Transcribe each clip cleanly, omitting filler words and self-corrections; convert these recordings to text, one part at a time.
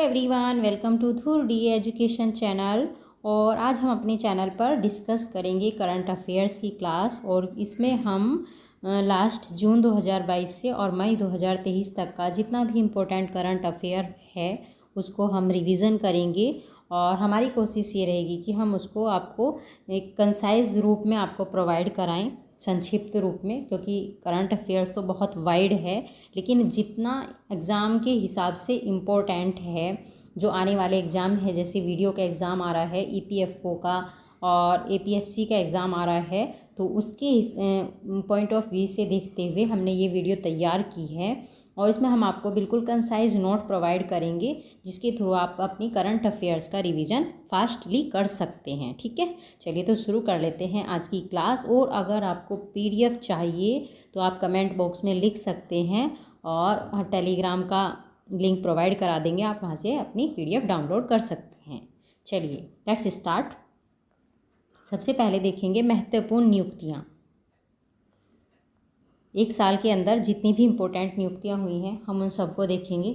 Everyone, welcome to धूर D education channel. और आज हम अपने चैनल पर डिस्कस करेंगे करंट अफेयर्स की क्लास। और इसमें हम लास्ट जून 2022 से और मई 2023 तक का जितना भी इम्पोर्टेंट करंट अफेयर है उसको हम रिवीज़न करेंगे। और हमारी कोशिश ये रहेगी कि हम उसको आपको एक कंसाइज रूप में आपको प्रोवाइड कराएं, संक्षिप्त रूप में, क्योंकि करंट अफेयर्स तो बहुत वाइड है, लेकिन जितना एग्ज़ाम के हिसाब से इम्पोर्टेंट है, जो आने वाले एग्ज़ाम है, जैसे वीडियो का एग्ज़ाम आ रहा है, ईपीएफओ का और एपीएफसी का एग्ज़ाम आ रहा है, तो उसके पॉइंट ऑफ व्यू से देखते हुए हमने ये वीडियो तैयार की है। और इसमें हम आपको बिल्कुल कंसाइज नोट प्रोवाइड करेंगे, जिसके थ्रू आप अपनी करंट अफेयर्स का रिवीजन फास्टली कर सकते हैं। ठीक है, चलिए तो शुरू कर लेते हैं आज की क्लास। और अगर आपको पीडीएफ चाहिए तो आप कमेंट बॉक्स में लिख सकते हैं और टेलीग्राम का लिंक प्रोवाइड करा देंगे, आप वहाँ से अपनी पीडीएफ डाउनलोड कर सकते हैं। चलिए लेट्स स्टार्ट। सबसे पहले देखेंगे महत्वपूर्ण नियुक्तियाँ। एक साल के अंदर जितनी भी इम्पोर्टेंट नियुक्तियाँ हुई हैं हम उन सबको देखेंगे।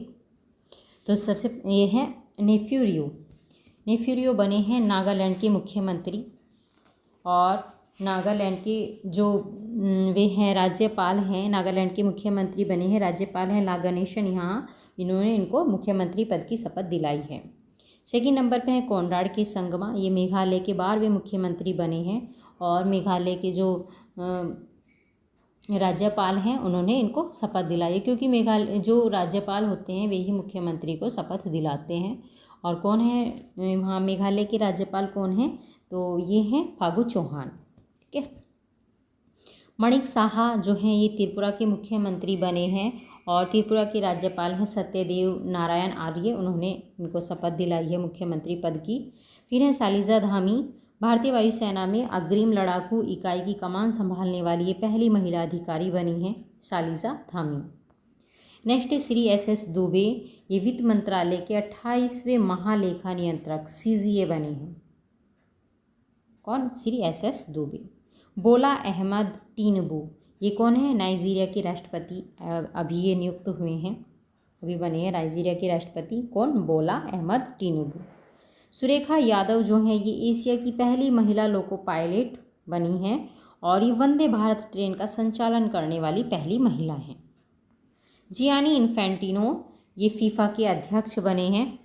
तो सबसे ये है नेफ्यूरियो बने हैं नागालैंड के मुख्यमंत्री। और नागालैंड के जो वे हैं राज्यपाल हैं, नागालैंड के मुख्यमंत्री बने हैं, राज्यपाल हैं ला गणेशन। यहाँ इन्होंने इनको मुख्यमंत्री पद की शपथ दिलाई है। सेकंड नंबर पे है कोनराड के संगमा, ये मेघालय के 12वें मुख्यमंत्री बने हैं। और मेघालय के जो राज्यपाल हैं उन्होंने इनको शपथ दिलाई है, क्योंकि मेघालय जो राज्यपाल होते हैं वे ही मुख्यमंत्री को शपथ दिलाते हैं। और कौन है वहाँ मेघालय के राज्यपाल कौन हैं, तो ये हैं फागू चौहान। ठीक है। मणिक साहा जो हैं ये त्रिपुरा के मुख्यमंत्री बने हैं। और त्रिपुरा के राज्यपाल हैं सत्यदेव नारायण आर्य, उन्होंने इनको शपथ दिलाई है मुख्यमंत्री पद की। फिर हैं शालिजा धामी, भारतीय वायुसेना में अग्रिम लड़ाकू इकाई की कमान संभालने वाली ये पहली महिला अधिकारी बनी हैं शालिजा धामी। नेक्स्ट है श्री एस दुबे, ये वित्त मंत्रालय के 28वें महालेखा नियंत्रक सीजीए बने हैं। कौन? श्री एस दुबे। बोला अहमद टिनुबू, ये कौन है? नाइजीरिया के राष्ट्रपति, अभी ये नियुक्त हुए हैं, अभी बने हैं नाइजीरिया के राष्ट्रपति। कौन? बोला अहमद टिनुबू। सुरेखा यादव जो हैं ये एशिया की पहली महिला लोको पायलट बनी हैं। और ये वंदे भारत ट्रेन का संचालन करने वाली पहली महिला हैं। जियानी इन्फेंटिनो, ये फीफा के अध्यक्ष बने हैं,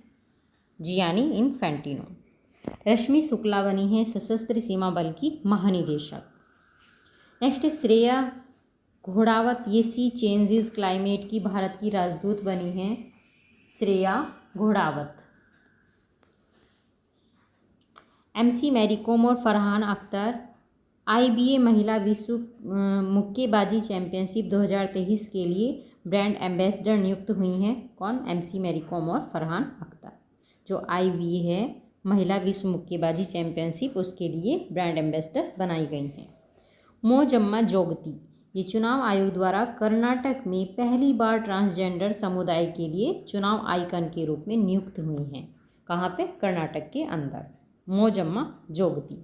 जियानी इन्फेंटिनो। रश्मि शुक्ला बनी हैं सशस्त्र सीमा बल की महानिदेशक। नेक्स्ट श्रेया घोड़ावत, ये सी चेंजेस क्लाइमेट की भारत की राजदूत बनी हैं, श्रेया घोड़ावत। एमसी मैरीकॉम और फरहान अख्तर आईबीए महिला विश्व मुक्केबाजी चैंपियनशिप 2023 के लिए ब्रांड एम्बेसडर नियुक्त हुई हैं। कौन? एमसी मैरीकॉम और फरहान अख्तर। जो आईबीए है महिला विश्व मुक्केबाजी चैंपियनशिप, उसके लिए ब्रांड एम्बेसडर बनाई गई हैं। मोजम्मा जोगती, ये चुनाव आयोग द्वारा कर्नाटक में पहली बार ट्रांसजेंडर समुदाय के लिए चुनाव आइकन के रूप में नियुक्त हुई हैं। कहाँ पे? कर्नाटक के अंदर। मोजम्मा जोगती।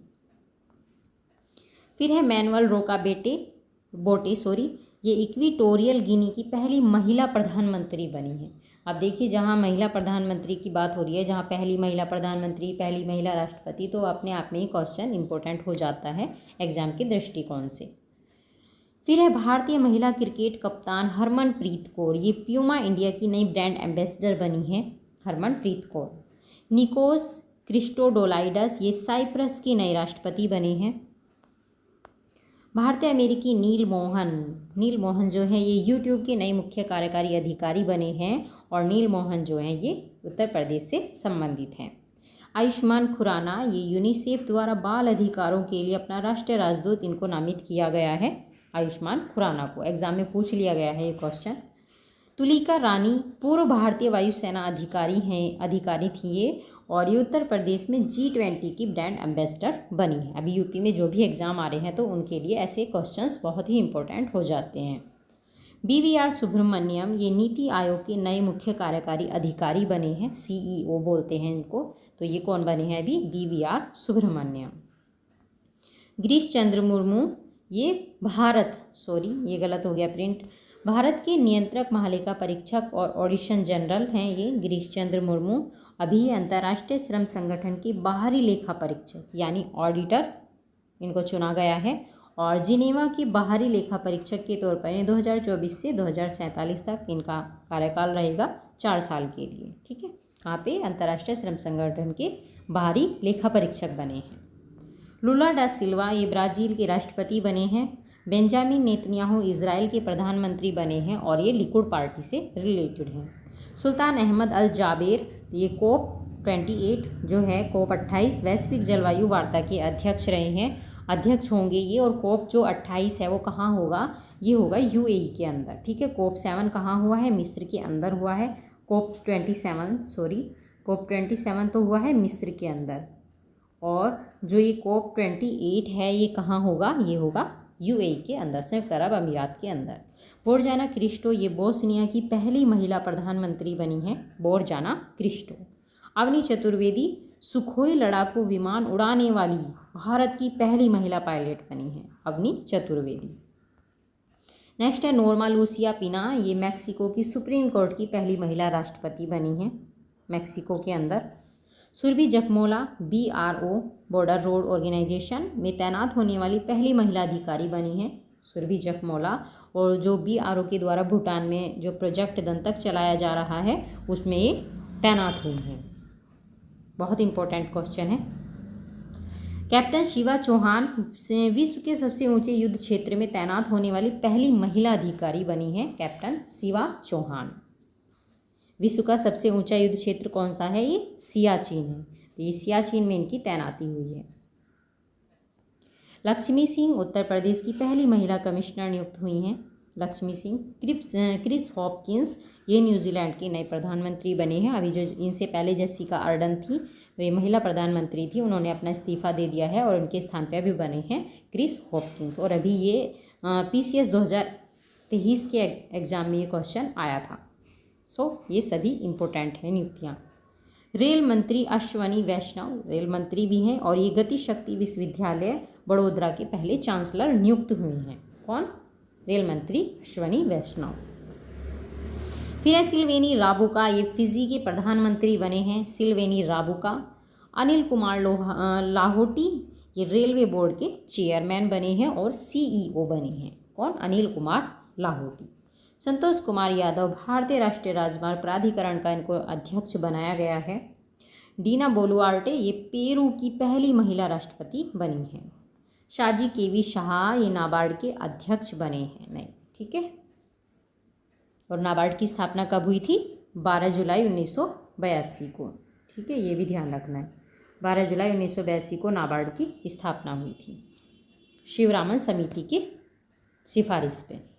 फिर है मैनुअल रोका बोटे, ये इक्वेटोरियल गिनी की पहली महिला प्रधानमंत्री बनी है। अब देखिए, जहाँ महिला प्रधानमंत्री की बात हो रही है, जहाँ पहली महिला प्रधानमंत्री, पहली महिला राष्ट्रपति, तो अपने आप में ही क्वेश्चन इंपॉर्टेंट हो जाता है एग्जाम के दृष्टिकोण से। फिर है भारतीय महिला क्रिकेट कप्तान हरमनप्रीत कौर, ये प्यूमा इंडिया की नई ब्रांड एम्बेसडर बनी है, हरमनप्रीत कौर। निकोस क्रिस्टोडोलाइडस, ये साइप्रस के नए राष्ट्रपति बने हैं। भारतीय अमेरिकी नील मोहन जो है ये यूट्यूब के नए मुख्य कार्यकारी अधिकारी बने हैं। और नील मोहन जो हैं ये उत्तर प्रदेश से संबंधित हैं। आयुष्मान खुराना, ये यूनिसेफ द्वारा बाल अधिकारों के लिए अपना राष्ट्रीय राजदूत, इनको नामित किया गया है। आयुष्मान खुराना को एग्जाम में पूछ लिया गया है ये क्वेश्चन। तुलिका रानी पूर्व भारतीय वायुसेना अधिकारी थी ये, और ये उत्तर प्रदेश में G20 की ब्रांड एम्बेसडर बनी है। अभी यूपी में जो भी एग्ज़ाम आ रहे हैं तो उनके लिए ऐसे क्वेश्चंस बहुत ही इंपॉर्टेंट हो जाते हैं। BVR सुब्रमण्यम, ये नीति आयोग के नए मुख्य कार्यकारी अधिकारी बने हैं, CEO बोलते हैं इनको। तो ये कौन बने हैं अभी? BVR सुब्रमण्यम। गिरीश चंद्र मुर्मू, ये ये गलत हो गया प्रिंट, भारत के नियंत्रक महालेखा परीक्षक और ऑडिशन जनरल हैं ये गिरीश चंद्र मुर्मू। अभी ये अंतर्राष्ट्रीय श्रम संगठन के बाहरी लेखा परीक्षक यानी ऑडिटर इनको चुना गया है। और जिनेवा के बाहरी लेखा परीक्षक के तौर पर 2024 से 2047 तक इनका कार्यकाल रहेगा 4 साल के लिए। ठीक है, कहाँ पे? अंतर्राष्ट्रीय श्रम संगठन के बाहरी लेखा परीक्षक बने हैं। लुला डा सिल्वा ये ब्राज़ील के राष्ट्रपति बने हैं। बेंजामिन नेतन्याहू इजराइल के प्रधानमंत्री बने हैं और ये लिकुड पार्टी से रिलेटेड हैं। सुल्तान अहमद अल जाबेर ये COP 28 जो है COP 28 वैश्विक जलवायु वार्ता के अध्यक्ष रहे हैं, अध्यक्ष होंगे ये। और COP जो 28 है वो कहाँ होगा? ये होगा UAE के अंदर। ठीक है, COP 7 कहाँ हुआ है? मिस्र के अंदर हुआ है। COP 27 तो हुआ है मिस्र के अंदर। और जो ये COP 28 है ये कहाँ होगा? ये होगा UAE के अंदर, संयुक्त अरब अमीरात के अंदर। बोर्जाना क्रिस्टो ये बोस्निया की पहली महिला प्रधानमंत्री बनी हैं, बोर्जाना क्रिस्टो। अवनी चतुर्वेदी सुखोई लड़ाकू विमान उड़ाने वाली भारत की पहली महिला पायलट बनी हैं, अवनी चतुर्वेदी। नेक्स्ट है नोर्मा लूसिया पिना, ये मैक्सिको की सुप्रीम कोर्ट की पहली महिला राष्ट्रपति बनी हैं मैक्सिको के अंदर। Surabhi Jakhmola BRO border road organisation में तैनात होने वाली पहली महिला अधिकारी बनी हैं सुरभि जखमोला। और जो BRO के द्वारा भूटान में जो प्रोजेक्ट दंतक चलाया जा रहा है उसमें ये तैनात हुई हैं। बहुत इंपॉर्टेंट क्वेश्चन है। कैप्टन शिवा चौहान विश्व के सबसे ऊंचे युद्ध क्षेत्र में तैनात होने वाली पहली महिला अधिकारी बनी है कैप्टन शिवा चौहान। विश्व का सबसे ऊंचा युद्ध क्षेत्र कौन सा है? ये सियाचिन है। तो ये सियाचिन में इनकी तैनाती हुई है। लक्ष्मी सिंह उत्तर प्रदेश की पहली महिला कमिश्नर नियुक्त हुई हैं। लक्ष्मी सिंह। क्रिस हॉपकिंस ये न्यूजीलैंड के नए प्रधानमंत्री बने हैं। अभी जो इनसे पहले जेसिका अर्डन थी वे महिला प्रधानमंत्री थी, उन्होंने अपना इस्तीफा दे दिया है और उनके स्थान पर अभी बने हैं क्रिस हॉपकिंस। और अभी ये PCS 2023 के एग्जाम में ये क्वेश्चन आया था। ये सभी इम्पोर्टेंट हैं नियुक्तियाँ। रेल मंत्री अश्वनी वैष्णव रेल मंत्री भी हैं और ये गति शक्ति विश्वविद्यालय बड़ोदरा के पहले चांसलर नियुक्त हुए हैं। कौन? रेल मंत्री अश्वनी वैष्णव। फिर है सिल्वेनी राबुका, ये फिजी के प्रधानमंत्री बने हैं सिल्वेनी राबुका। अनिल कुमार लाहोटी ये रेलवे बोर्ड के चेयरमैन बने हैं और CEO बने हैं। कौन? अनिल कुमार लाहोटी। संतोष कुमार यादव भारतीय राष्ट्रीय राजमार्ग प्राधिकरण का इनको अध्यक्ष बनाया गया है। डीना बोलुआर्टे ये पेरू की पहली महिला राष्ट्रपति बनी हैं। शाजी KV शाह ये नाबार्ड के अध्यक्ष बने हैं। नहीं, ठीक है। और नाबार्ड की स्थापना कब हुई थी? 12 जुलाई 1982 को। ठीक है, ये भी ध्यान रखना है। 12 जुलाई 1982 को नाबार्ड की स्थापना हुई थी शिवरामन समिति की सिफारिश पे।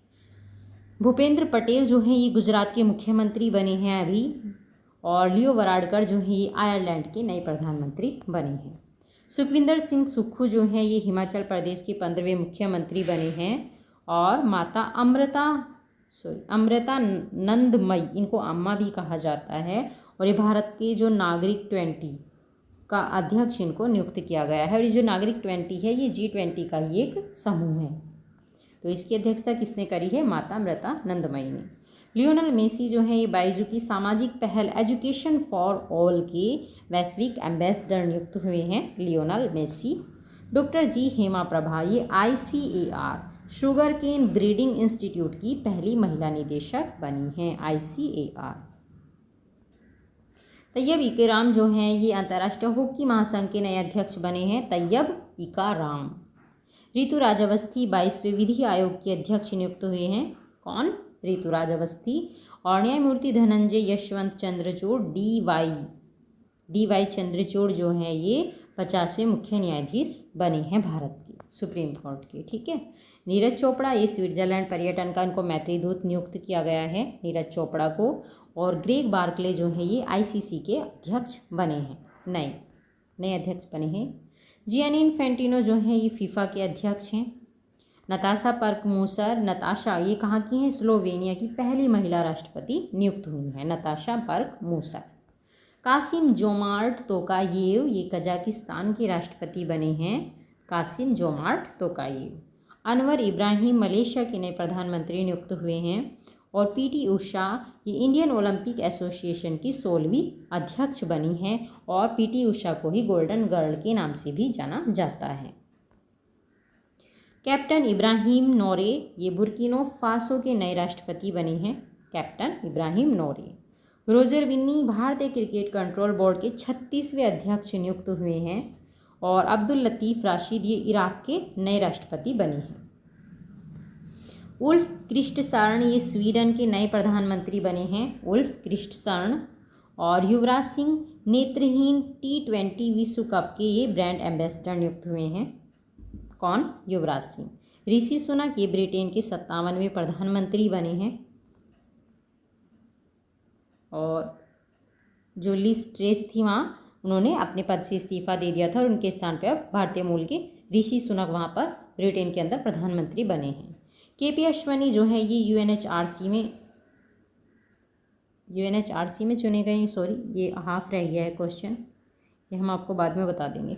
भूपेंद्र पटेल जो हैं ये गुजरात के मुख्यमंत्री बने हैं अभी। और लियो वराडकर जो हैं ये आयरलैंड के नए प्रधानमंत्री बने हैं। सुखविंदर सिंह सुक्खू जो हैं ये हिमाचल प्रदेश के 15वें मुख्यमंत्री बने हैं। और माता अमृता नंदमयी इनको अम्मा भी कहा जाता है। और ये भारत के जो नागरिक 20 का अध्यक्ष इनको नियुक्त किया गया है। और ये जो नागरिक 20 है ये G20 का ही एक समूह है। तो इसकी अध्यक्षता किसने करी है? माता अमृता नंदमयी ने। लियोनल मेसी जो है ये बाइजू की सामाजिक पहल एजुकेशन फॉर ऑल के वैश्विक एम्बेसडर नियुक्त हुए हैं Lionel Messi. Doctor G Hema Prabha ये ICAR sugar cane breeding institute की पहली महिला निदेशक बनी हैं। ICAR। तैयब इकराम जो हैं ये अंतर्राष्ट्रीय हॉकी महासंघ के नए अध्यक्ष बने हैं। तैयब इकराम। ऋतु राजावस्थी 22वें विधि आयोग के अध्यक्ष नियुक्त हुए हैं। कौन? ऋतु राजावस्थी। और न्यायमूर्ति धनंजय यशवंत चंद्रचूड़ DY चंद्रचूड़ जो हैं ये 50वें मुख्य न्यायाधीश बने हैं भारत के सुप्रीम कोर्ट के। ठीक है। नीरज चोपड़ा ये स्विट्जरलैंड पर्यटन का इनको मैत्री दूत नियुक्त किया गया है नीरज चोपड़ा को। और ग्रेग बार्कले जो है ये ICC के अध्यक्ष बने हैं, नए अध्यक्ष बने हैं। जियानी इन्फेंटिनो जो है ये FIFA के अध्यक्ष हैं। नताशा पर्कमूसर नताशा ये कहाँ की हैं? स्लोवेनिया की पहली महिला राष्ट्रपति नियुक्त हुई हैं नताशा पर्कमूसर। कासिम जोमार्ट तोकायेव ये कजाकिस्तान के राष्ट्रपति बने हैं। Qasim Jomart Tokayev. Anwar Ibrahim Malaysia के नए प्रधानमंत्री नियुक्त हुए हैं। और पीटी उषा ये इंडियन ओलंपिक एसोसिएशन की 16वीं अध्यक्ष बनी हैं और पीटी उषा को ही गोल्डन गर्ल के नाम से भी जाना जाता है। कैप्टन इब्राहिम नोरे ये बुर्किनो फासो के नए राष्ट्रपति बने हैं। Captain Ibrahim नोरे। रोजर विन्नी भारतीय क्रिकेट कंट्रोल बोर्ड के 36वें अध्यक्ष नियुक्त हुए हैं। और अब्दुल लतीफ़ राशिद ये इराक के नए राष्ट्रपति बने हैं। उल्फ क्रिस्टसर्न ये स्वीडन के नए प्रधानमंत्री बने हैं। उल्फ क्रिस्टसर्न। और युवराज सिंह नेत्रहीन T20 विश्व कप के ये ब्रांड एम्बेसडर नियुक्त हुए हैं। कौन? युवराज सिंह। ऋषि सुनक ये ब्रिटेन के 57वें प्रधानमंत्री बने हैं। और जो लिज ट्रेस थी वहाँ उन्होंने अपने पद से इस्तीफा दे दिया था और उनके स्थान पर अब भारतीय मूल के ऋषि सुनक वहाँ पर ब्रिटेन के अंदर प्रधानमंत्री बने हैं। केपी अश्वनी जो है ये यूएनएचआरसी में चुने गए हैं। सॉरी, ये हाफ रह गया है क्वेश्चन, ये हम आपको बाद में बता देंगे।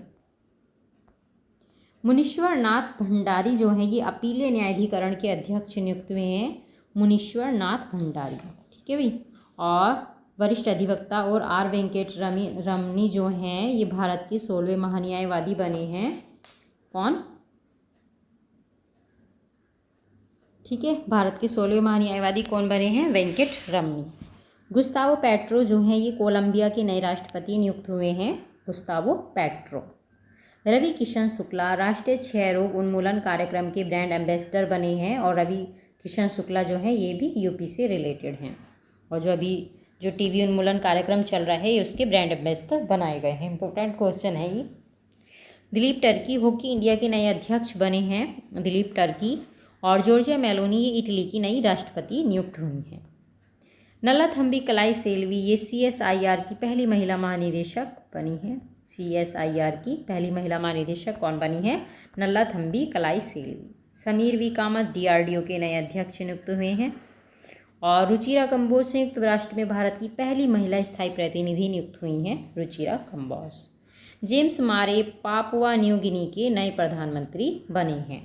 मुनीश्वर नाथ भंडारी जो है ये अपीलीय न्यायाधिकरण के अध्यक्ष नियुक्त हुए हैं। मुनीश्वर नाथ भंडारी, ठीक है भाई। और वरिष्ठ अधिवक्ता और आर वेंकट रमनी जो हैं ये भारत के 16वें महान्यायवादी बने हैं। कौन? ठीक है, भारत के 16वें महान्यायवादी कौन बने हैं? वेंकट रमनी। गुस्तावो पेट्रो जो हैं ये कोलंबिया के नए राष्ट्रपति नियुक्त हुए हैं। Gustavo Petro. रवि किशन शुक्ला राष्ट्रीय क्षय रोग उन्मूलन कार्यक्रम के ब्रांड एम्बेसडर बने हैं। और रवि किशन शुक्ला जो है ये भी यूपी से रिलेटेड हैं। और जो टीबी उन्मूलन कार्यक्रम चल रहा है ये उसके ब्रांड एम्बेसडर बनाए गए हैं। इंपॉर्टेंट क्वेश्चन है ये। दिलीप टर्की हॉकी इंडिया के नए अध्यक्ष बने हैं। दिलीप टर्की। और जॉर्जिया मेलोनी ये इटली की नई राष्ट्रपति नियुक्त हुई हैं। नल्लाथम्बी कलाई सेल्वी ये CSIR की पहली महिला महानिदेशक बनी हैं। CSIR की पहली महिला महानिदेशक कौन बनी है? नल्लाथम्बी कलाई सेल्वी। समीर वी कामत DRDO के नए अध्यक्ष नियुक्त हुए हैं। और रुचिरा कंबोज संयुक्त राष्ट्र में भारत की पहली महिला स्थायी प्रतिनिधि नियुक्त हुई हैं। रुचिरा कंबोज। जेम्स मारे पापुआ न्यू गिनी के नए प्रधानमंत्री बने हैं।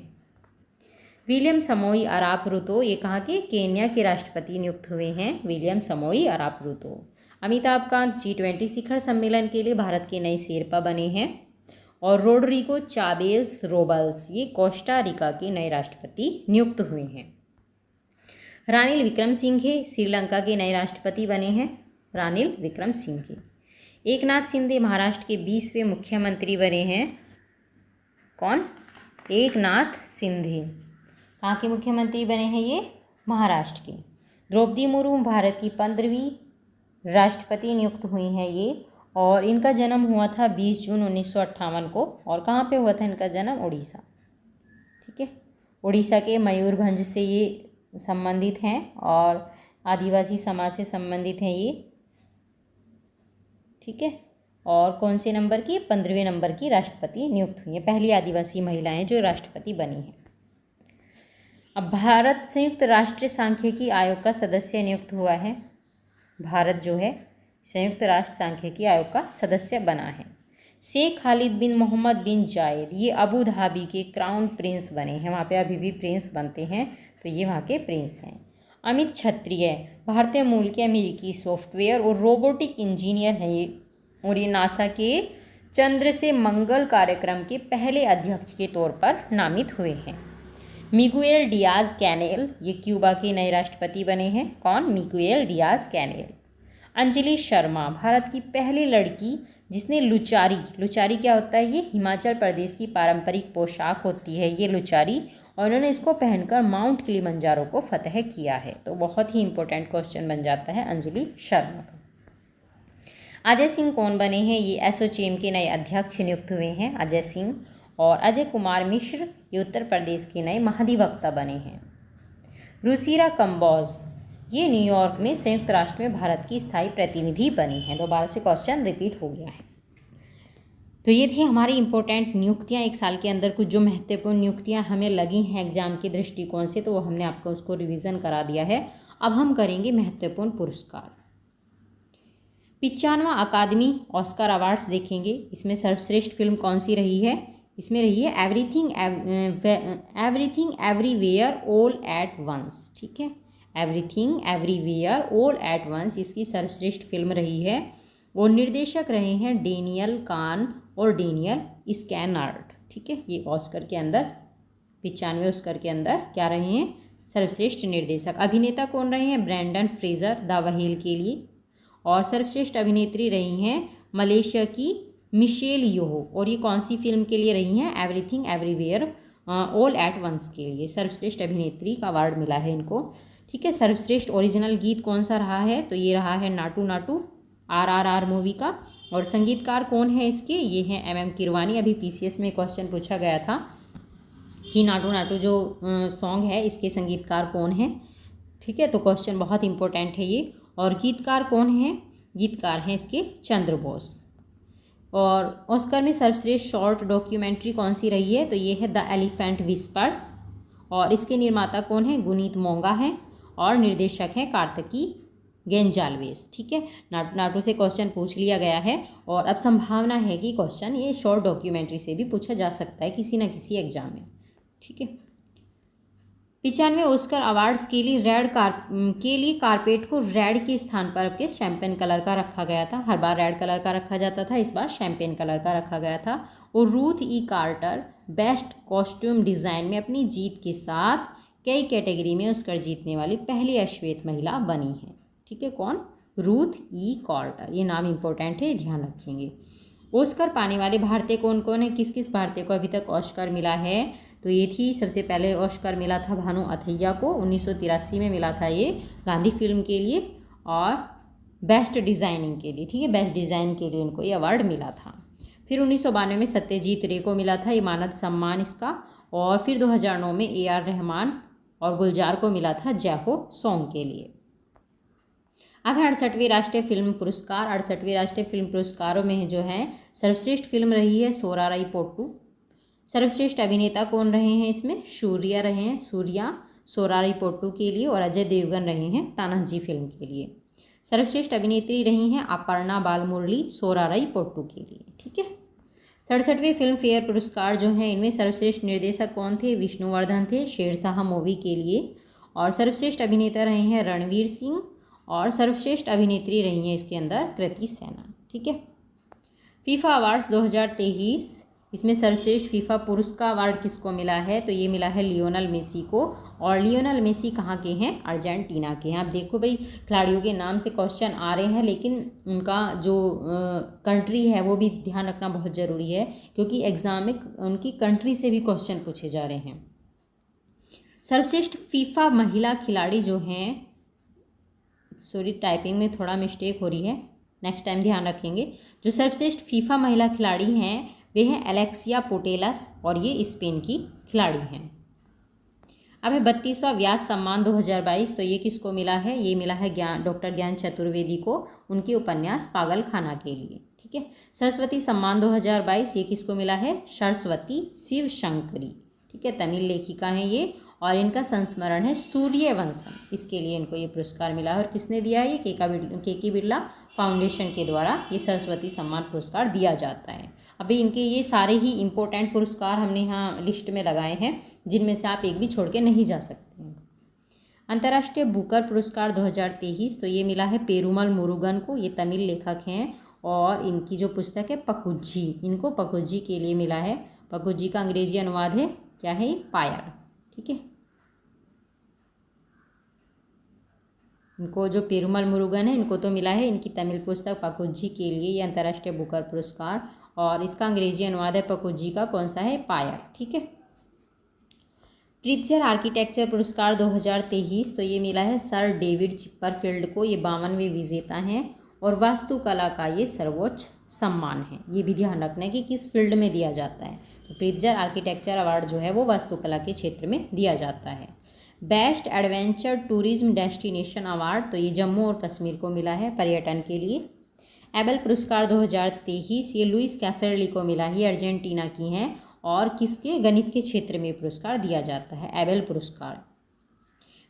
विलियम समोई अराप रूतो ये कहाँ के? केन्या के राष्ट्रपति नियुक्त हुए हैं। विलियम समोई अराप रूतो। अमिताभ कांत G20 शिखर सम्मेलन के लिए भारत के नए शेरपा बने हैं। और रोड्रिगो चाबेल्स रोबल्स ये कोस्टा रिका के नए राष्ट्रपति नियुक्त हुए हैं। रानिल विक्रमसिंघे श्रीलंका के नए राष्ट्रपति बने हैं। रानिल विक्रमसिंघे। एकनाथ शिंदे महाराष्ट्र के 20वें मुख्यमंत्री बने हैं। कौन? एकनाथ शिंदे। कहाँ के मुख्यमंत्री बने हैं ये? महाराष्ट्र के। द्रौपदी मुर्मू भारत की 15वीं राष्ट्रपति नियुक्त हुई हैं ये। और इनका जन्म हुआ था 20 जून 1958 को। और कहाँ पे हुआ था इनका जन्म? उड़ीसा। ठीक है, उड़ीसा के मयूरभंज से ये संबंधित हैं और आदिवासी समाज से संबंधित हैं ये। ठीक है, और कौन से नंबर की? 15वें नंबर की राष्ट्रपति नियुक्त हुई हैं। पहली आदिवासी महिलाएं जो राष्ट्रपति बनी हैं। अब भारत संयुक्त राष्ट्र सांख्यिकी आयोग का सदस्य नियुक्त हुआ है। भारत जो है संयुक्त राष्ट्र सांख्यिकी आयोग का सदस्य बना है। शेख खालिद बिन मोहम्मद बिन जायद ये अबू धाबी के क्राउन प्रिंस बने हैं। वहाँ पे अभी भी प्रिंस बनते हैं, तो ये वहाँ के प्रिंस हैं। अमित क्षत्रिय भारतीय मूल के अमेरिकी सॉफ्टवेयर और रोबोटिक इंजीनियर हैं ये। और ये नासा के चंद्र से मंगल कार्यक्रम के पहले अध्यक्ष के तौर पर नामित हुए हैं। मिगुएल डियाज कैनेल ये क्यूबा के नए राष्ट्रपति बने हैं। कौन? Miguel Diaz Canel. Anjali Sharma Bharat की पहली लड़की जिसने लुचारी क्या होता है? ये हिमाचल प्रदेश की पारंपरिक पोशाक होती है ये लुचारी, और उन्होंने इसको पहनकर माउंट किलिमंजारो को फतह किया है। तो बहुत ही इंपॉर्टेंट क्वेश्चन बन जाता है अंजलि शर्मा का। अजय सिंह कौन बने हैं? ये एसोचैम के नए अध्यक्ष नियुक्त हुए हैं अजय सिंह। और अजय कुमार मिश्र ये उत्तर प्रदेश के नए महाधिवक्ता बने हैं। रुचिरा कंबोज ये न्यूयॉर्क में संयुक्त राष्ट्र में भारत की स्थायी प्रतिनिधि बनी हैं। दोबारा से क्वेश्चन रिपीट हो गया है। तो ये थी हमारी इंपॉर्टेंट नियुक्तियाँ। एक साल के अंदर कुछ जो महत्वपूर्ण नियुक्तियाँ हमें लगी हैं एग्जाम के दृष्टिकोण से, तो वो हमने आपको उसको रिवीजन करा दिया है। अब हम करेंगे महत्वपूर्ण पुरस्कार। 95वां अकादमी ऑस्कर अवार्ड्स देखेंगे। इसमें सर्वश्रेष्ठ फिल्म कौन सी रही है? इसमें रही है everything everywhere all at once, ठीक है, everything everywhere all at once इसकी सर्वश्रेष्ठ फिल्म रही है। और निर्देशक रहे हैं डेनियल कान और डेनियल स्कैनर्ड, ठीक है। ये ऑस्कर के अंदर 95 ऑस्कर के अंदर क्या रहे हैं, सर्वश्रेष्ठ निर्देशक। अभिनेता कौन रहे हैं, ब्रैंडन फ्रेजर द व्हेल के लिए। और सर्वश्रेष्ठ अभिनेत्री रही हैं मलेशिया की मिशेल योहो, और ये कौन सी फिल्म के लिए रही हैं, everything everywhere all at once के लिए सर्वश्रेष्ठ अभिनेत्री का अवार्ड मिला है इनको, ठीक है। सर्वश्रेष्ठ ओरिजिनल गीत कौन सा रहा है, तो ये रहा है नाटू नाटू RRR मूवी का। और संगीतकार कौन है इसके, ये हैं MM किरवानी। अभी PCS में क्वेश्चन पूछा गया था कि नाटू नाटू जो सॉन्ग है इसके संगीतकार कौन है, ठीक है, तो क्वेश्चन बहुत इंपॉर्टेंट है ये। और गीतकार कौन है, गीतकार हैं इसके चंद्र बोस। और ऑस्कर में सर्वश्रेष्ठ शॉर्ट डॉक्यूमेंट्री कौन सी रही है, तो ये है द एलिफेंट विस्पर्स, और इसके निर्माता कौन है, गुनीत मोंगा हैं, और निर्देशक हैं कार्तिकी गेंजाल्वेस, ठीक है। नाटू नाटू से क्वेश्चन पूछ लिया गया है, और अब संभावना है कि क्वेश्चन ये शॉर्ट डॉक्यूमेंट्री से भी पूछा जा सकता है किसी न किसी एग्जाम में, ठीक है। 95 ऑस्कर अवार्ड्स के लिए कारपेट को रेड के स्थान पर के शैम्पेन कलर का रखा गया था। हर बार रेड कलर का रखा जाता था, इस बार शैम्पेन कलर का रखा गया था। और रूथ ई कार्टर बेस्ट कॉस्ट्यूम डिज़ाइन में अपनी जीत के साथ कई कैटेगरी में ऑस्कर जीतने वाली पहली अश्वेत महिला बनी है, ठीक है। कौन, रूथ ई कार्टर, ये नाम इंपॉर्टेंट है, ध्यान रखेंगे। ऑस्कर पाने वाले भारतीय कौन कौन है, किस किस भारतीय को अभी तक ऑस्कर मिला है, तो ये थी, सबसे पहले ऑस्कर मिला था भानु अथैया को, 1983 में मिला था ये गांधी फिल्म के लिए, और बेस्ट डिज़ाइनिंग के लिए, ठीक है, बेस्ट डिज़ाइन के लिए इनको ये अवार्ड मिला था। फिर 1992 में सत्यजीत रे को मिला था इमानत सम्मान इसका। और फिर 2009 में AR रहमान और गुलजार को मिला था जय हो सॉन्ग के लिए। अब है 68वें राष्ट्रीय फिल्म पुरस्कार। 68वें राष्ट्रीय फिल्म पुरस्कारों में जो है सर्वश्रेष्ठ फिल्म रही है सोराराई पोट्टू। सर्वश्रेष्ठ अभिनेता कौन रहे हैं इसमें, सूर्या रहे हैं, सूर्या सोराराई पोट्टू के लिए, और अजय देवगन रहे हैं तानाजी फिल्म के लिए। सर्वश्रेष्ठ अभिनेत्री रही हैं अपर्णा बालमुरली सोराराई पोट्टू के लिए, ठीक है। 67वें फिल्म फेयर पुरस्कार जो हैं इनमें सर्वश्रेष्ठ निर्देशक कौन थे, विष्णुवर्धन थे शेरशाह मूवी के लिए। और सर्वश्रेष्ठ अभिनेता रहे हैं रणवीर सिंह, और सर्वश्रेष्ठ अभिनेत्री रही हैं इसके अंदर कृति सेनन, ठीक है। फीफा अवार्ड्स 2023, इसमें सर्वश्रेष्ठ फीफा पुरुष का अवार्ड किसको मिला है, तो ये मिला है लियोनल मेसी को। और लियोनल मेसी कहाँ के हैं, अर्जेंटीना के हैं। आप देखो भाई, खिलाड़ियों के नाम से क्वेश्चन आ रहे हैं, लेकिन उनका जो कंट्री है वो भी ध्यान रखना बहुत ज़रूरी है, क्योंकि एग्जाम में उनकी कंट्री से भी क्वेश्चन पूछे जा रहे हैं। सर्वश्रेष्ठ फीफा महिला खिलाड़ी जो हैं, सॉरी टाइपिंग में थोड़ा मिस्टेक हो रही है, नेक्स्ट टाइम ध्यान रखेंगे। जो सर्वश्रेष्ठ फीफा महिला खिलाड़ी हैं वे हैं एलेक्सिया पुटेलस, और ये स्पेन की खिलाड़ी हैं। अब है 32वां व्यास सम्मान 2022, तो ये किसको मिला है, ये मिला है डॉक्टर ज्ञान चतुर्वेदी को, उनके उपन्यास पागल खाना के लिए, ठीक है। सरस्वती सम्मान 2022 ये किसको मिला है, सरस्वती शिवशंकरी, ठीक है, तमिल लेखिका हैं ये, और इनका संस्मरण है सूर्यवंशम, इसके लिए इनको ये पुरस्कार मिला है। और किसने दिया है, ये के बिरला फाउंडेशन के द्वारा ये सरस्वती सम्मान पुरस्कार दिया जाता है। अभी इनके ये सारे ही इम्पोर्टेंट पुरस्कार हमने यहाँ लिस्ट में लगाए हैं, जिनमें से आप एक भी छोड़ के नहीं जा सकते हैं। अंतर्राष्ट्रीय बुकर पुरस्कार 2023, तो ये मिला है पेरुमल मुरुगन को, ये तमिल लेखक हैं, और इनकी जो पुस्तक है पकुज्जी, इनको पकुज्जी के लिए मिला है। पकुज्जी का अंग्रेजी अनुवाद है क्या है, पायर, ठीक है। इनको जो पेरुमल मुरुगन है इनको तो मिला है इनकी तमिल पुस्तक पकुज्जी के लिए ये अंतर्राष्ट्रीय बुकर पुरस्कार, और इसका अंग्रेजी अनुवाद है पकुज्जी का कौन सा है, पायर, ठीक है। प्रित्जर आर्किटेक्चर पुरस्कार 2023, तो ये मिला है सर डेविड चिपरफील्ड को, ये 52वें विजेता हैं, और वास्तुकला का ये सर्वोच्च सम्मान है। ये भी ध्यान रखना है कि किस फील्ड में दिया जाता है, तो प्रित्जर आर्किटेक्चर अवार्ड जो है वो वास्तुकला के क्षेत्र में दिया जाता है। Best adventure tourism destination award, तो ये जम्मू और कश्मीर को मिला है पर्यटन के लिए। एबल पुरस्कार 2023 ये लुइस कैफेरली को मिला, ये अर्जेंटीना की हैं, और किसके, गणित के क्षेत्र में पुरस्कार दिया जाता है एबल पुरस्कार।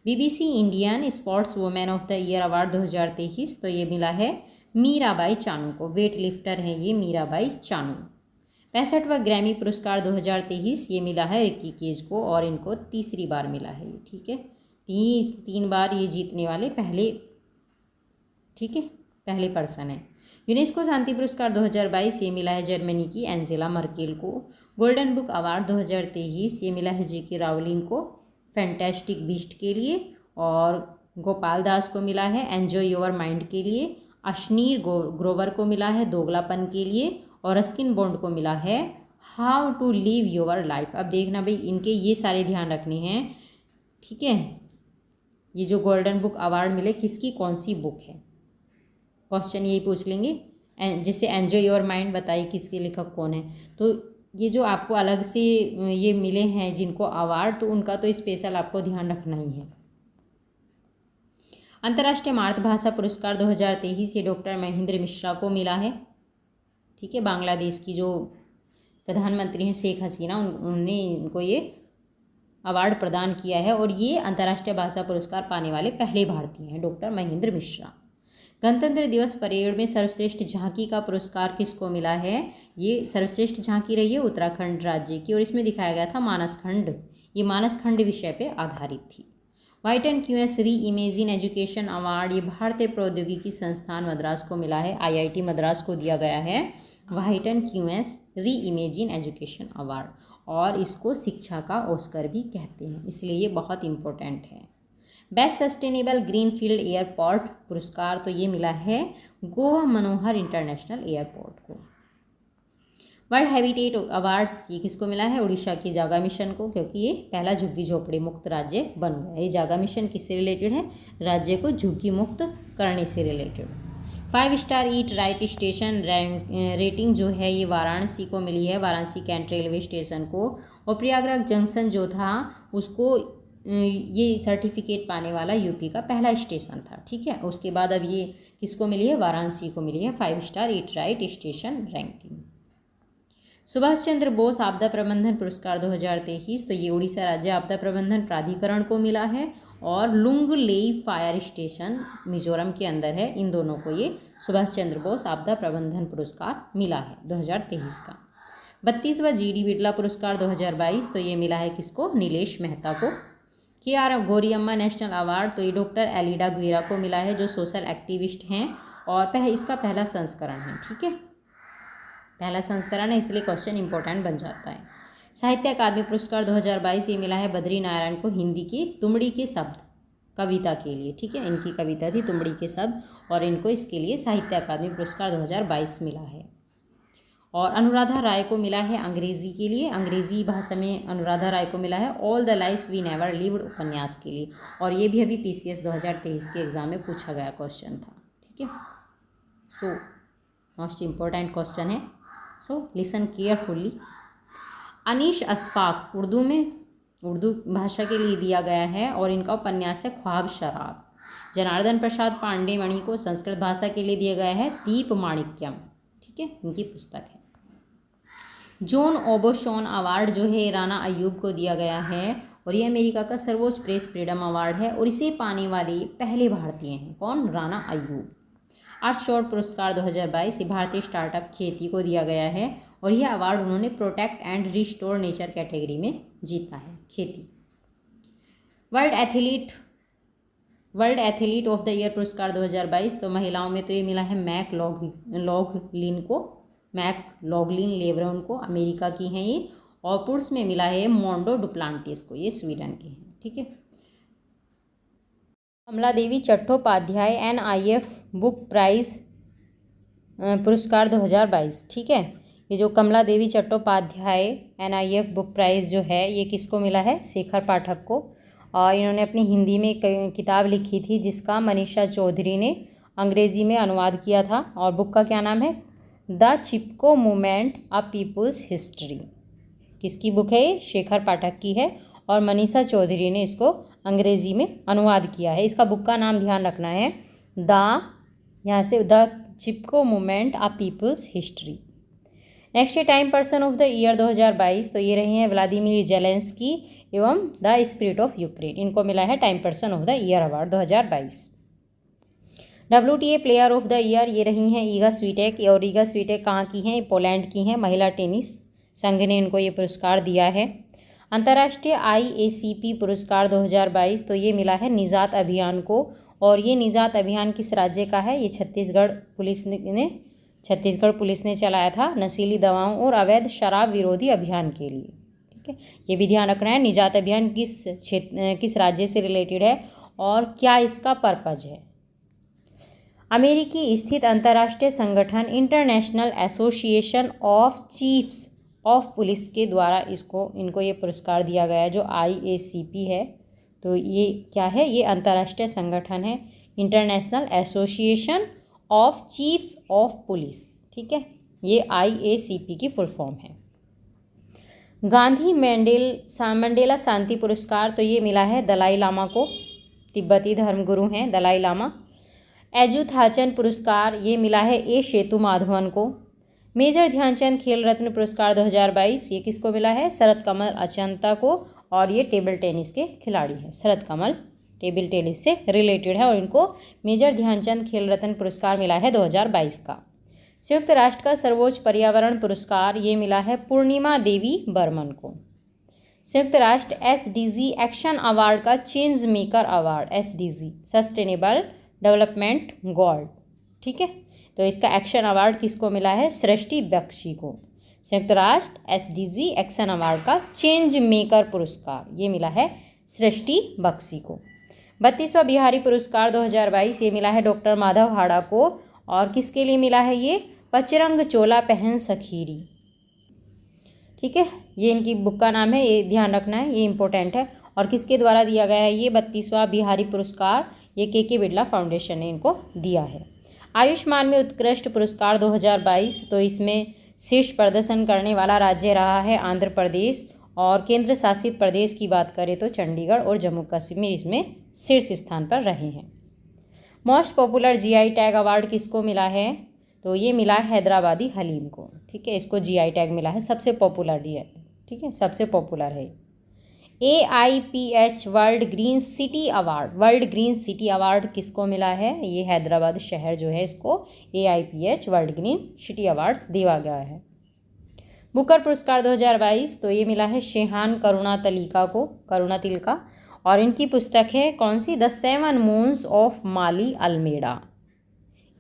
BBC Indian sports women of the year award 2023, तो ये मिला है मीराबाई चानू को, वेट लिफ्टर हैं ये मीराबाई चानू। 65वां ग्रैमी पुरस्कार 2023 ये मिला है रिकी केज को, और इनको तीसरी बार मिला है ये, ठीक है। 3 बार ये जीतने वाले पहले, ठीक है, पहले पर्सन है। यूनेस्को शांति पुरस्कार 2022 ये मिला है जर्मनी की एंजेला मर्केल को। गोल्डन बुक अवार्ड 2023 ये मिला है जेके रावलिंग को फैंटास्टिक बीस्ट के लिए, और गोपाल दास को मिला है एन्जॉय योर माइंड के लिए। अश्नीर ग्रोवर को मिला है दोगलापन के लिए, और रस्किन बॉन्ड को मिला है how to live your life. अब देखना भाई, इनके ये सारे ध्यान रखने हैं, ठीक है। ये जो गोल्डन बुक अवार्ड मिले किसकी, कौन सी बुक है, क्वेश्चन यही पूछ लेंगे। जैसे एन्जॉय योर माइंड बताइए किसके लेखक कौन है। तो ये जो आपको अलग से ये मिले हैं जिनको अवार्ड, तो उनका तो स्पेशल आपको ध्यान रखना ही है। अंतर्राष्ट्रीय मातृभाषा पुरस्कार 2023 ये डॉक्टर महेंद्र मिश्रा को मिला है, ठीक है। बांग्लादेश की जो प्रधानमंत्री हैं शेख हसीना, उन्होंने इनको ये अवार्ड प्रदान किया है, और ये अंतर्राष्ट्रीय भाषा पुरस्कार पाने वाले पहले भारतीय हैं डॉक्टर महेंद्र मिश्रा। गणतंत्र दिवस परेड में सर्वश्रेष्ठ झांकी का पुरस्कार किसको मिला है, ये सर्वश्रेष्ठ झांकी रही है उत्तराखंड राज्य की, और इसमें दिखाया गया था मानसखंड, ये मानसखंड विषय पे आधारित थी। व्हाइट एंड क्यूएस री इमेजिन एजुकेशन अवार्ड ये भारतीय प्रौद्योगिकी संस्थान मद्रास को मिला है, आईआईटी मद्रास को दिया गया है व्हाइट एंड क्यूएस री इमेजिन एजुकेशन अवार्ड, और इसको शिक्षा का ऑस्कर भी कहते हैं, इसलिए ये बहुत इंपॉर्टेंट है। बेस्ट सस्टेनेबल ग्रीनफील्ड एयरपोर्ट पुरस्कार तो ये मिला है गोवा मनोहर इंटरनेशनल एयरपोर्ट को। वर्ल्ड हैबिटेट अवार्ड्स ये किसको मिला है, उड़ीसा की जागा मिशन को, क्योंकि ये पहला झुग्गी झोपड़ी मुक्त राज्य बन गया। ये जागा मिशन किससे रिलेटेड है, राज्य को झुग्गी मुक्त करने से related. 5 star eat right station rating जो है ये वाराणसी को मिली है, वाराणसी कैंट रेलवे स्टेशन को, और प्रयागराज जंक्शन जो था उसको ये सर्टिफिकेट पाने वाला यूपी का पहला स्टेशन था, ठीक है। उसके बाद अब ये किसको मिली है, वाराणसी को मिली है 5 star eat right station ranking. Subhash Chandra Bose आपदा प्रबंधन पुरस्कार 2023 तो ये उड़ीसा राज्य आपदा प्रबंधन प्राधिकरण को मिला है, और लुंगलेई फायर स्टेशन मिजोरम के अंदर है। इन दोनों को ये सुभाष चंद्र बोस आपदा प्रबंधन पुरस्कार मिला है 2023 का। 32वां जीडी बिरला पुरस्कार 2022 तो ये मिला है किसको, नीलेश मेहता को। KR गौरियम्मा नेशनल अवार्ड तो ये डॉक्टर एलिडा गुएरा को मिला है, जो सोशल एक्टिविस्ट हैं, और इसका पहला संस्करण है, ठीक है, पहला संस्करण है, इसलिए क्वेश्चन इंपॉर्टेंट बन जाता है। साहित्य अकादमी पुरस्कार 2022 ये मिला है बद्री नारायण को हिंदी की तुमड़ी के शब्द कविता के लिए, ठीक है, इनकी कविता थी तुमड़ी के शब्द, और इनको इसके लिए साहित्य अकादमी पुरस्कार 2022 मिला है। और अनुराधा राय को मिला है अंग्रेजी के लिए, अंग्रेजी भाषा में अनुराधा राय को मिला है all the life we never lived उपन्यास के लिए, और ये भी अभी PCS 2023 के एग्जाम में पूछा गया क्वेश्चन था, ठीक है। सो मोस्ट इम्पोर्टेंट क्वेश्चन है, so listen carefully. Anish Ashfaq Urdu भाषा के लिए दिया गया है, और इनका उपन्यास है ख्वाब शराब। जनार्दन प्रसाद पांडे मणि को संस्कृत भाषा के लिए दिया गया है दीप माणिक्यम, ठीक है, इनकी पुस्तक है। जॉन ओबोशॉन अवार्ड जो है राना अयूब को दिया गया है, और ये अमेरिका का सर्वोच्च प्रेस फ्रीडम अवार्ड है, और इसे पाने वाले पहले भारतीय हैं, कौन, राना अयूब। अर्थशॉर्ट पुरस्कार 2022 ये भारतीय स्टार्टअप खेती को दिया गया है, और यह अवार्ड उन्होंने protect and restore nature category में जीता है, खेती। World athlete of the year पुरस्कार 2022 तो महिलाओं में तो ये मिला है मैकलॉगलिन लेब्रॉन को, अमेरिका की हैं ये, और पुरुष में मिला है मोंडो डुप्लांटिस को, ये स्वीडन के हैं, ठीक है। कमला देवी चट्टोपाध्याय NIF बुक प्राइज़ पुरस्कार 2022, ठीक है। ये जो कमला देवी चट्टोपाध्याय NIF बुक प्राइज़ जो है ये किसको मिला है, शेखर पाठक को, और इन्होंने अपनी हिंदी में एक किताब लिखी थी जिसका मनीषा चौधरी ने अंग्रेज़ी में अनुवाद किया था, और बुक का क्या नाम है, the Chipko movement a people's history. किसकी बुक है ये, शेखर पाठक की है, और मनीषा चौधरी ने इसको अंग्रेज़ी में अनुवाद किया है। इसका बुक का नाम ध्यान रखना है, यहाँ से the Chipko movement a people's history. Next time person of the year 2022 तो ये रहे हैं व्लादिमीर जेलेंस्की एवं द स्पिरिट ऑफ यूक्रेन, इनको मिला है time person of the year award 2022। WTA player of the year ये रही हैं ईगा स्वीटेक, और ईगा स्वीटेक कहाँ की हैं, पोलैंड की हैं, महिला टेनिस संघ ने इनको ये पुरस्कार दिया है। अंतर्राष्ट्रीय IACP पुरस्कार 2022 तो ये मिला है निजात अभियान को, और ये निजात अभियान किस राज्य का है? ये छत्तीसगढ़ पुलिस ने चलाया था नशीली दवाओं और अवैध शराब विरोधी अभियान के लिए। ठीक है, ये भी ध्यान रखना है निजात अभियान किस राज्य से रिलेटेड है और क्या इसका पर्पज है। अमेरिकी स्थित अंतर्राष्ट्रीय संगठन international association of chiefs of police के द्वारा इनको ये पुरस्कार दिया गया है, जो IACP है। तो ये क्या है? ये अंतर्राष्ट्रीय संगठन है, international association of chiefs of police. ठीक है, ये IACP की फुल फॉर्म है। गांधी मंडेला शांति पुरस्कार तो ये मिला है दलाई लामा को, तिब्बती धर्मगुरु हैं दलाई लामा। एजुथाचन पुरस्कार ये मिला है A सेतु माधवन को। मेजर ध्यानचंद खेल रत्न पुरस्कार 2022 ये किसको मिला है? शरद कमल अचंता को, और ये टेबल टेनिस के खिलाड़ी हैं। शरद कमल टेबल टेनिस से रिलेटेड है और इनको मेजर ध्यानचंद खेल रत्न पुरस्कार मिला है 2022 का। संयुक्त राष्ट्र का सर्वोच्च पर्यावरण पुरस्कार ये मिला है पूर्णिमा देवी बर्मन को। संयुक्त राष्ट्र SDG एक्शन अवार्ड का change maker award, SDG sustainable development goal, ठीक है, तो इसका एक्शन अवार्ड किसको मिला है? सृष्टि बख्शी को। संयुक्त राष्ट्र SDG एक्शन अवार्ड का चेंज मेकर पुरस्कार ये मिला है सृष्टि बख्शी को। 32वां बिहारी पुरस्कार 2022 ये मिला है डॉक्टर माधव हाड़ा को, और किसके लिए मिला है? ये पचरंग चोला पहन सखीरी। ठीक है, ये इनकी बुक का नाम है, ये ध्यान रखना है, ये इंपॉर्टेंट है। और किसके द्वारा दिया गया है ये 32वां बिहारी पुरस्कार? ये के बिरला फाउंडेशन ने इनको दिया है। आयुष्मान में उत्कृष्ट पुरस्कार 2022 तो इसमें शीर्ष प्रदर्शन करने वाला राज्य रहा है आंध्र प्रदेश, और केंद्र शासित प्रदेश की बात करें तो चंडीगढ़ और जम्मू कश्मीर इसमें शीर्ष स्थान पर रहे हैं। Most popular GI tag award किसको मिला है? तो ये मिला हैदराबादी हलीम को। ठीक है, इसको GI टैग मिला है, सबसे पॉपुलर है। ठीक है, सबसे पॉपुलर है। AIPH world green city award किसको मिला है? ये हैदराबाद शहर जो है इसको AIPH world green city awards दिया गया है। बुकर पुरस्कार 2022 तो ये मिला है शेहान करुणा तिलका, और इनकी पुस्तक है कौन सी? The 7 moons of Maali Almeida.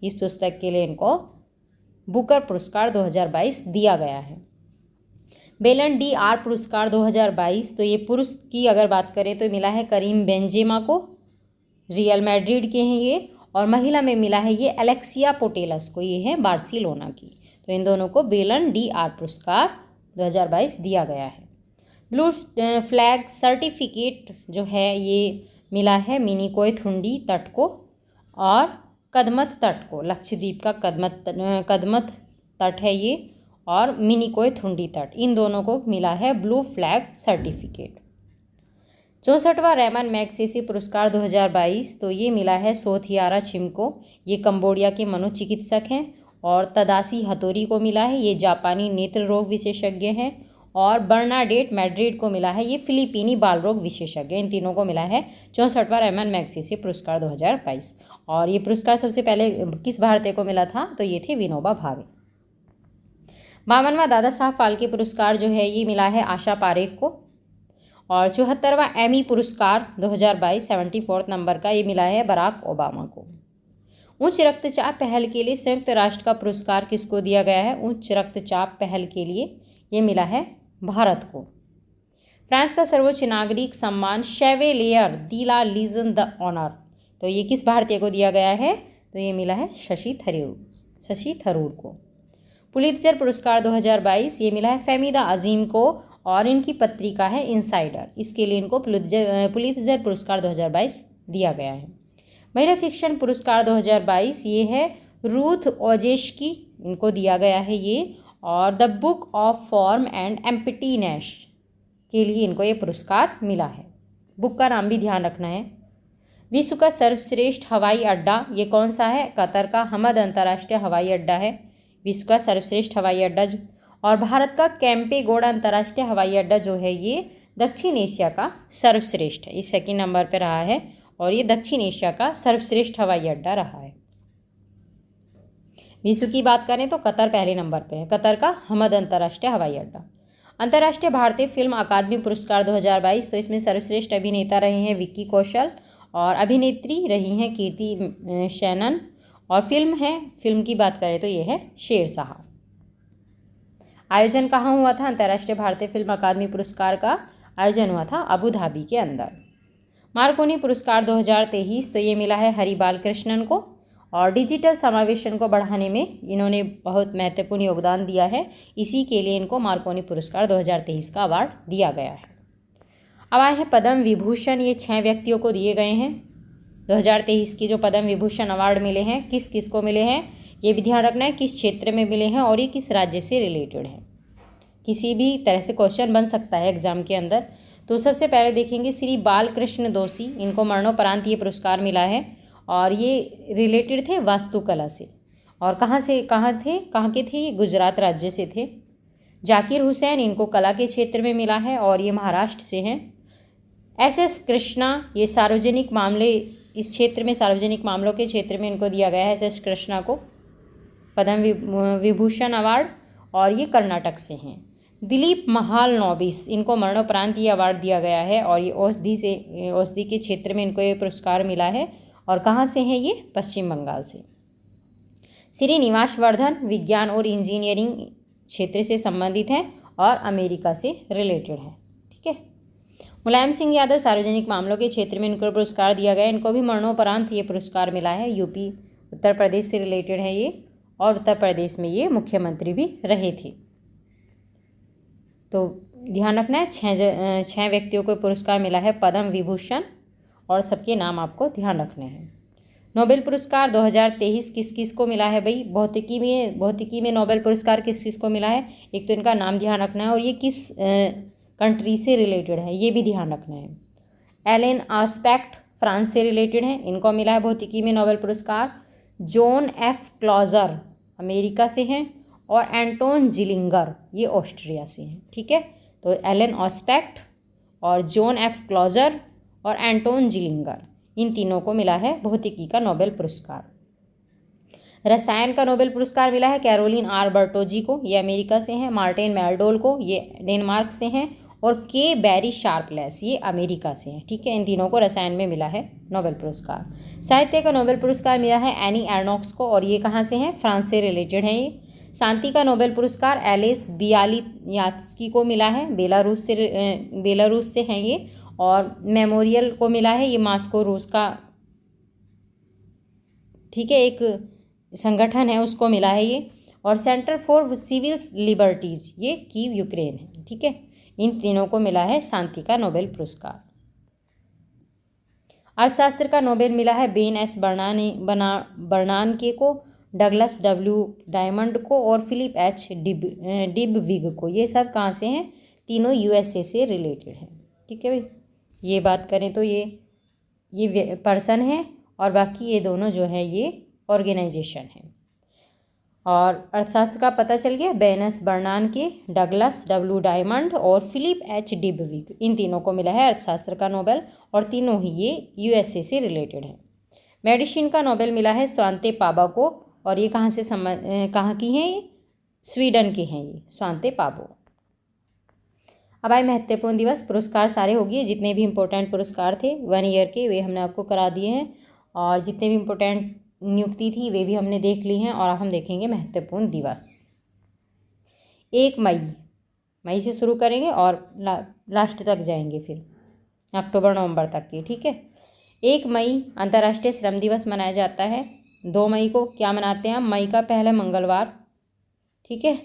इस पुस्तक के लिए इनको बुकर पुरस्कार 2022 दिया गया है। बेलन DR पुरस्कार 2022 तो ये पुरुष की अगर बात करें तो मिला है करीम बेंजेमा को, रियल मैड्रिड के हैं ये, और महिला में मिला है ये एलेक्सिया पोटेलस को, ये है बार्सिलोना की। तो इन दोनों को बेलन DR पुरस्कार 2022 दिया गया है। ब्लू फ्लैग सर्टिफिकेट जो है ये मिला है मिनिकोय थुंडी तट को और कदमत तट को, लक्षद्वीप का कदमत तट है ये, और मिनिकोय थुंडी तट, इन दोनों को मिला है ब्लू फ्लैग सर्टिफिकेट। 64वां रेमन मैगसेसे पुरस्कार 2022 तो ये मिला है सोथियारा छिम को, ये कंबोडिया के मनोचिकित्सक हैं, और तदासी हथोरी को मिला है, ये जापानी नेत्र रोग विशेषज्ञ हैं, और बर्नाडेट मैड्रिड को मिला है, ये फिलीपीनी बाल रोग विशेषज्ञ। इन तीनों को मिला है 64वां रेमन मैगसेसे पुरस्कार 2022। और ये पुरस्कार सबसे पहले किस भारतीय को मिला था? तो ये थे विनोबा भावे। 52वां दादा साहब फाल्के पुरस्कार जो है ये मिला है आशा पारेख को, और 74वां एमी पुरस्कार 2022 74 नंबर का ये मिला है बराक ओबामा को। उच्च रक्तचाप पहल के लिए संयुक्त राष्ट्र का पुरस्कार किसको दिया गया है? उच्च रक्तचाप पहल के लिए ये मिला है भारत को। फ्रांस का सर्वोच्च नागरिक सम्मान Chevalier de la Legion d'honneur तो ये किस भारतीय को दिया गया है? तो ये मिला है शशि थरूर को। पुलित्जर पुरस्कार 2022 ये मिला है फेमिदा अजीम को, और इनकी पत्रिका है इनसाइडर, इसके लिए इनको पुलित्जर पुरस्कार 2022 दिया गया है। महिला फिक्शन पुरस्कार 2022 ये है रूथ ओजेस्की, इनको दिया गया है ये, और the book of form and emptiness के लिए इनको ये पुरस्कार मिला है। बुक का नाम भी ध्यान रखना है। विश्व का सर्वश्रेष्ठ हवाई अड्डा ये कौन सा है? कतर का हमद अंतर्राष्ट्रीय हवाई अड्डा है विश्व का सर्वश्रेष्ठ हवाई अड्डा। और भारत का केम्पेगौड़ा अंतर्राष्ट्रीय हवाई अड्डा जो है ये दक्षिण एशिया का सर्वश्रेष्ठ है, ये सेकंड नंबर पर रहा है, और ये दक्षिण एशिया का सर्वश्रेष्ठ हवाई अड्डा रहा है। विश्व की बात करें तो कतर पहले नंबर पे है, कतर का हमद अंतर्राष्ट्रीय हवाई अड्डा। अंतर्राष्ट्रीय भारतीय फिल्म अकादमी पुरस्कार 2022, तो इसमें सर्वश्रेष्ठ अभिनेता रहे हैं विक्की कौशल और अभिनेत्री रही हैं कीर्ति शेनन। और फिल्म की बात करें तो ये है शेरशाह। आयोजन कहाँ हुआ था? अंतर्राष्ट्रीय भारतीय फिल्म अकादमी पुरस्कार का आयोजन हुआ था अबू धाबी के अंदर। मार्कोनी पुरस्कार 2023, तो ये मिला है हरि बालकृष्णन को और डिजिटल समावेशन को बढ़ाने में इन्होंने बहुत महत्वपूर्ण योगदान दिया है, इसी के लिए इनको मार्कोनी पुरस्कार 2023 का अवार्ड दिया गया है। अब आए हैं पद्म विभूषण, ये 6 व्यक्तियों को दिए गए हैं। 2023 की जो पद्म विभूषण अवार्ड मिले हैं किस किस को मिले हैं ये भी ध्यान रखना है, किस क्षेत्र में मिले हैं और ये किस राज्य से रिलेटेड है। किसी भी तरह से क्वेश्चन बन सकता है एग्जाम के अंदर। तो सबसे पहले देखेंगे श्री बालकृष्ण दोषी, इनको मरणोपरांत ये पुरस्कार मिला है और ये रिलेटेड थे वास्तुकला से। और कहाँ के थे ये? गुजरात राज्य से थे। जाकिर हुसैन, इनको कला के क्षेत्र में मिला है और ये महाराष्ट्र से हैं। SS कृष्णा, ये सार्वजनिक मामले, इस क्षेत्र में सार्वजनिक मामलों के क्षेत्र में इनको दिया गया है SS कृष्णा को पद्म विभूषण अवार्ड और ये कर्नाटक से हैं। दिलीप महालनोबिस, इनको मरणोपरांत ये अवार्ड दिया गया है और ये औषधि के क्षेत्र में इनको ये पुरस्कार मिला है और कहाँ से हैं ये? पश्चिम बंगाल से। श्रीनिवास वर्धन विज्ञान और इंजीनियरिंग क्षेत्र से संबंधित हैं और अमेरिका से रिलेटेड है। ठीक है। मुलायम सिंह यादव, सार्वजनिक मामलों के क्षेत्र में इनको पुरस्कार दिया गया, इनको भी मरणोपरांत ये पुरस्कार मिला है। यूपी उत्तर प्रदेश से रिलेटेड है ये और उत्तर प्रदेश में ये मुख्यमंत्री भी रहे थे। तो ध्यान रखना है 6 व्यक्तियों को पुरस्कार मिला है पद्म विभूषण और सबके नाम आपको ध्यान रखने हैं। नोबेल पुरस्कार 2023 किस किस को मिला है भाई? भौतिकी में नोबेल पुरस्कार किस किस को मिला है? एक तो इनका नाम ध्यान रखना है और ये किस कंट्री से रिलेटेड है ये भी ध्यान रखना है। एलन आस्पेक्ट फ्रांस से रिलेटेड हैं, इनको मिला है भौतिकी में नोबेल पुरस्कार। जॉन F क्लॉजर अमेरिका से हैं और एंटोन जिलिंगर ये ऑस्ट्रिया से हैं। ठीक है। तो एलन ऑस्पेक्ट और जॉन F क्लॉजर और एंटोन जिलिंगर, इन तीनों को मिला है भौतिकी का नोबेल पुरस्कार। रसायन का नोबेल पुरस्कार मिला है कैरोलिन R बर्टोजी को, ये अमेरिका से हैं। मार्टिन मेल्डोल को, ये डेनमार्क से हैं और के बैरी शार्पलेस, ये अमेरिका से हैं। ठीक है। इन तीनों को रसायन में मिला है नोबेल पुरस्कार। साहित्य का नोबेल पुरस्कार मिला है एनी एर्नोक्स को और ये कहाँ से हैं? फ्रांस से रिलेटेड हैं ये। शांति का नोबेल पुरस्कार एलिस बियालियात्स्की को मिला है, बेलारूस से हैं ये। और मेमोरियल को मिला है ये मास्को रूस का, ठीक है, एक संगठन है उसको मिला है ये। और सेंटर फॉर सिविल लिबर्टीज, ये कीव यूक्रेन है। ठीक है। इन तीनों को मिला है शांति का नोबेल पुरस्कार। अर्थशास्त्र का नोबेल मिला है बेन एस बर्नानके को, डगलस W डायमंड को और फिलिप H डिबविग को। ये सब कहाँ से हैं? तीनों USA से रिलेटेड हैं। ठीक है भाई। ये बात करें तो ये पर्सन है और बाकी ये दोनों जो है ये ऑर्गेनाइजेशन है। और अर्थशास्त्र का पता चल गया, Ben S बर्नानके, Douglas W diamond और फिलिप H डिबविग, इन तीनों को मिला है अर्थशास्त्र का नोबेल और तीनों ही ये USA से रिलेटेड है। मेडिसिन का नोबेल मिला है स्वांते पाबो को और ये कहाँ की हैं? ये स्वीडन के हैं ये, स्वांते पाबो। अब आए महत्वपूर्ण दिवस। पुरस्कार सारे हो गए, जितने भी इम्पोर्टेंट पुरस्कार थे 1 ईयर के वे हमने आपको करा दिए हैं और जितने भी इम्पोर्टेंट नियुक्ति थी वे भी हमने देख ली हैं। और अब हम देखेंगे महत्वपूर्ण दिवस। 1 मई से शुरू करेंगे और लास्ट तक जाएंगे, फिर अक्टूबर नवंबर तक के। ठीक है। 1 मई अंतर्राष्ट्रीय श्रम दिवस मनाया जाता है। 2 मई को क्या मनाते हैं? मई का पहला मंगलवार। ठीक है।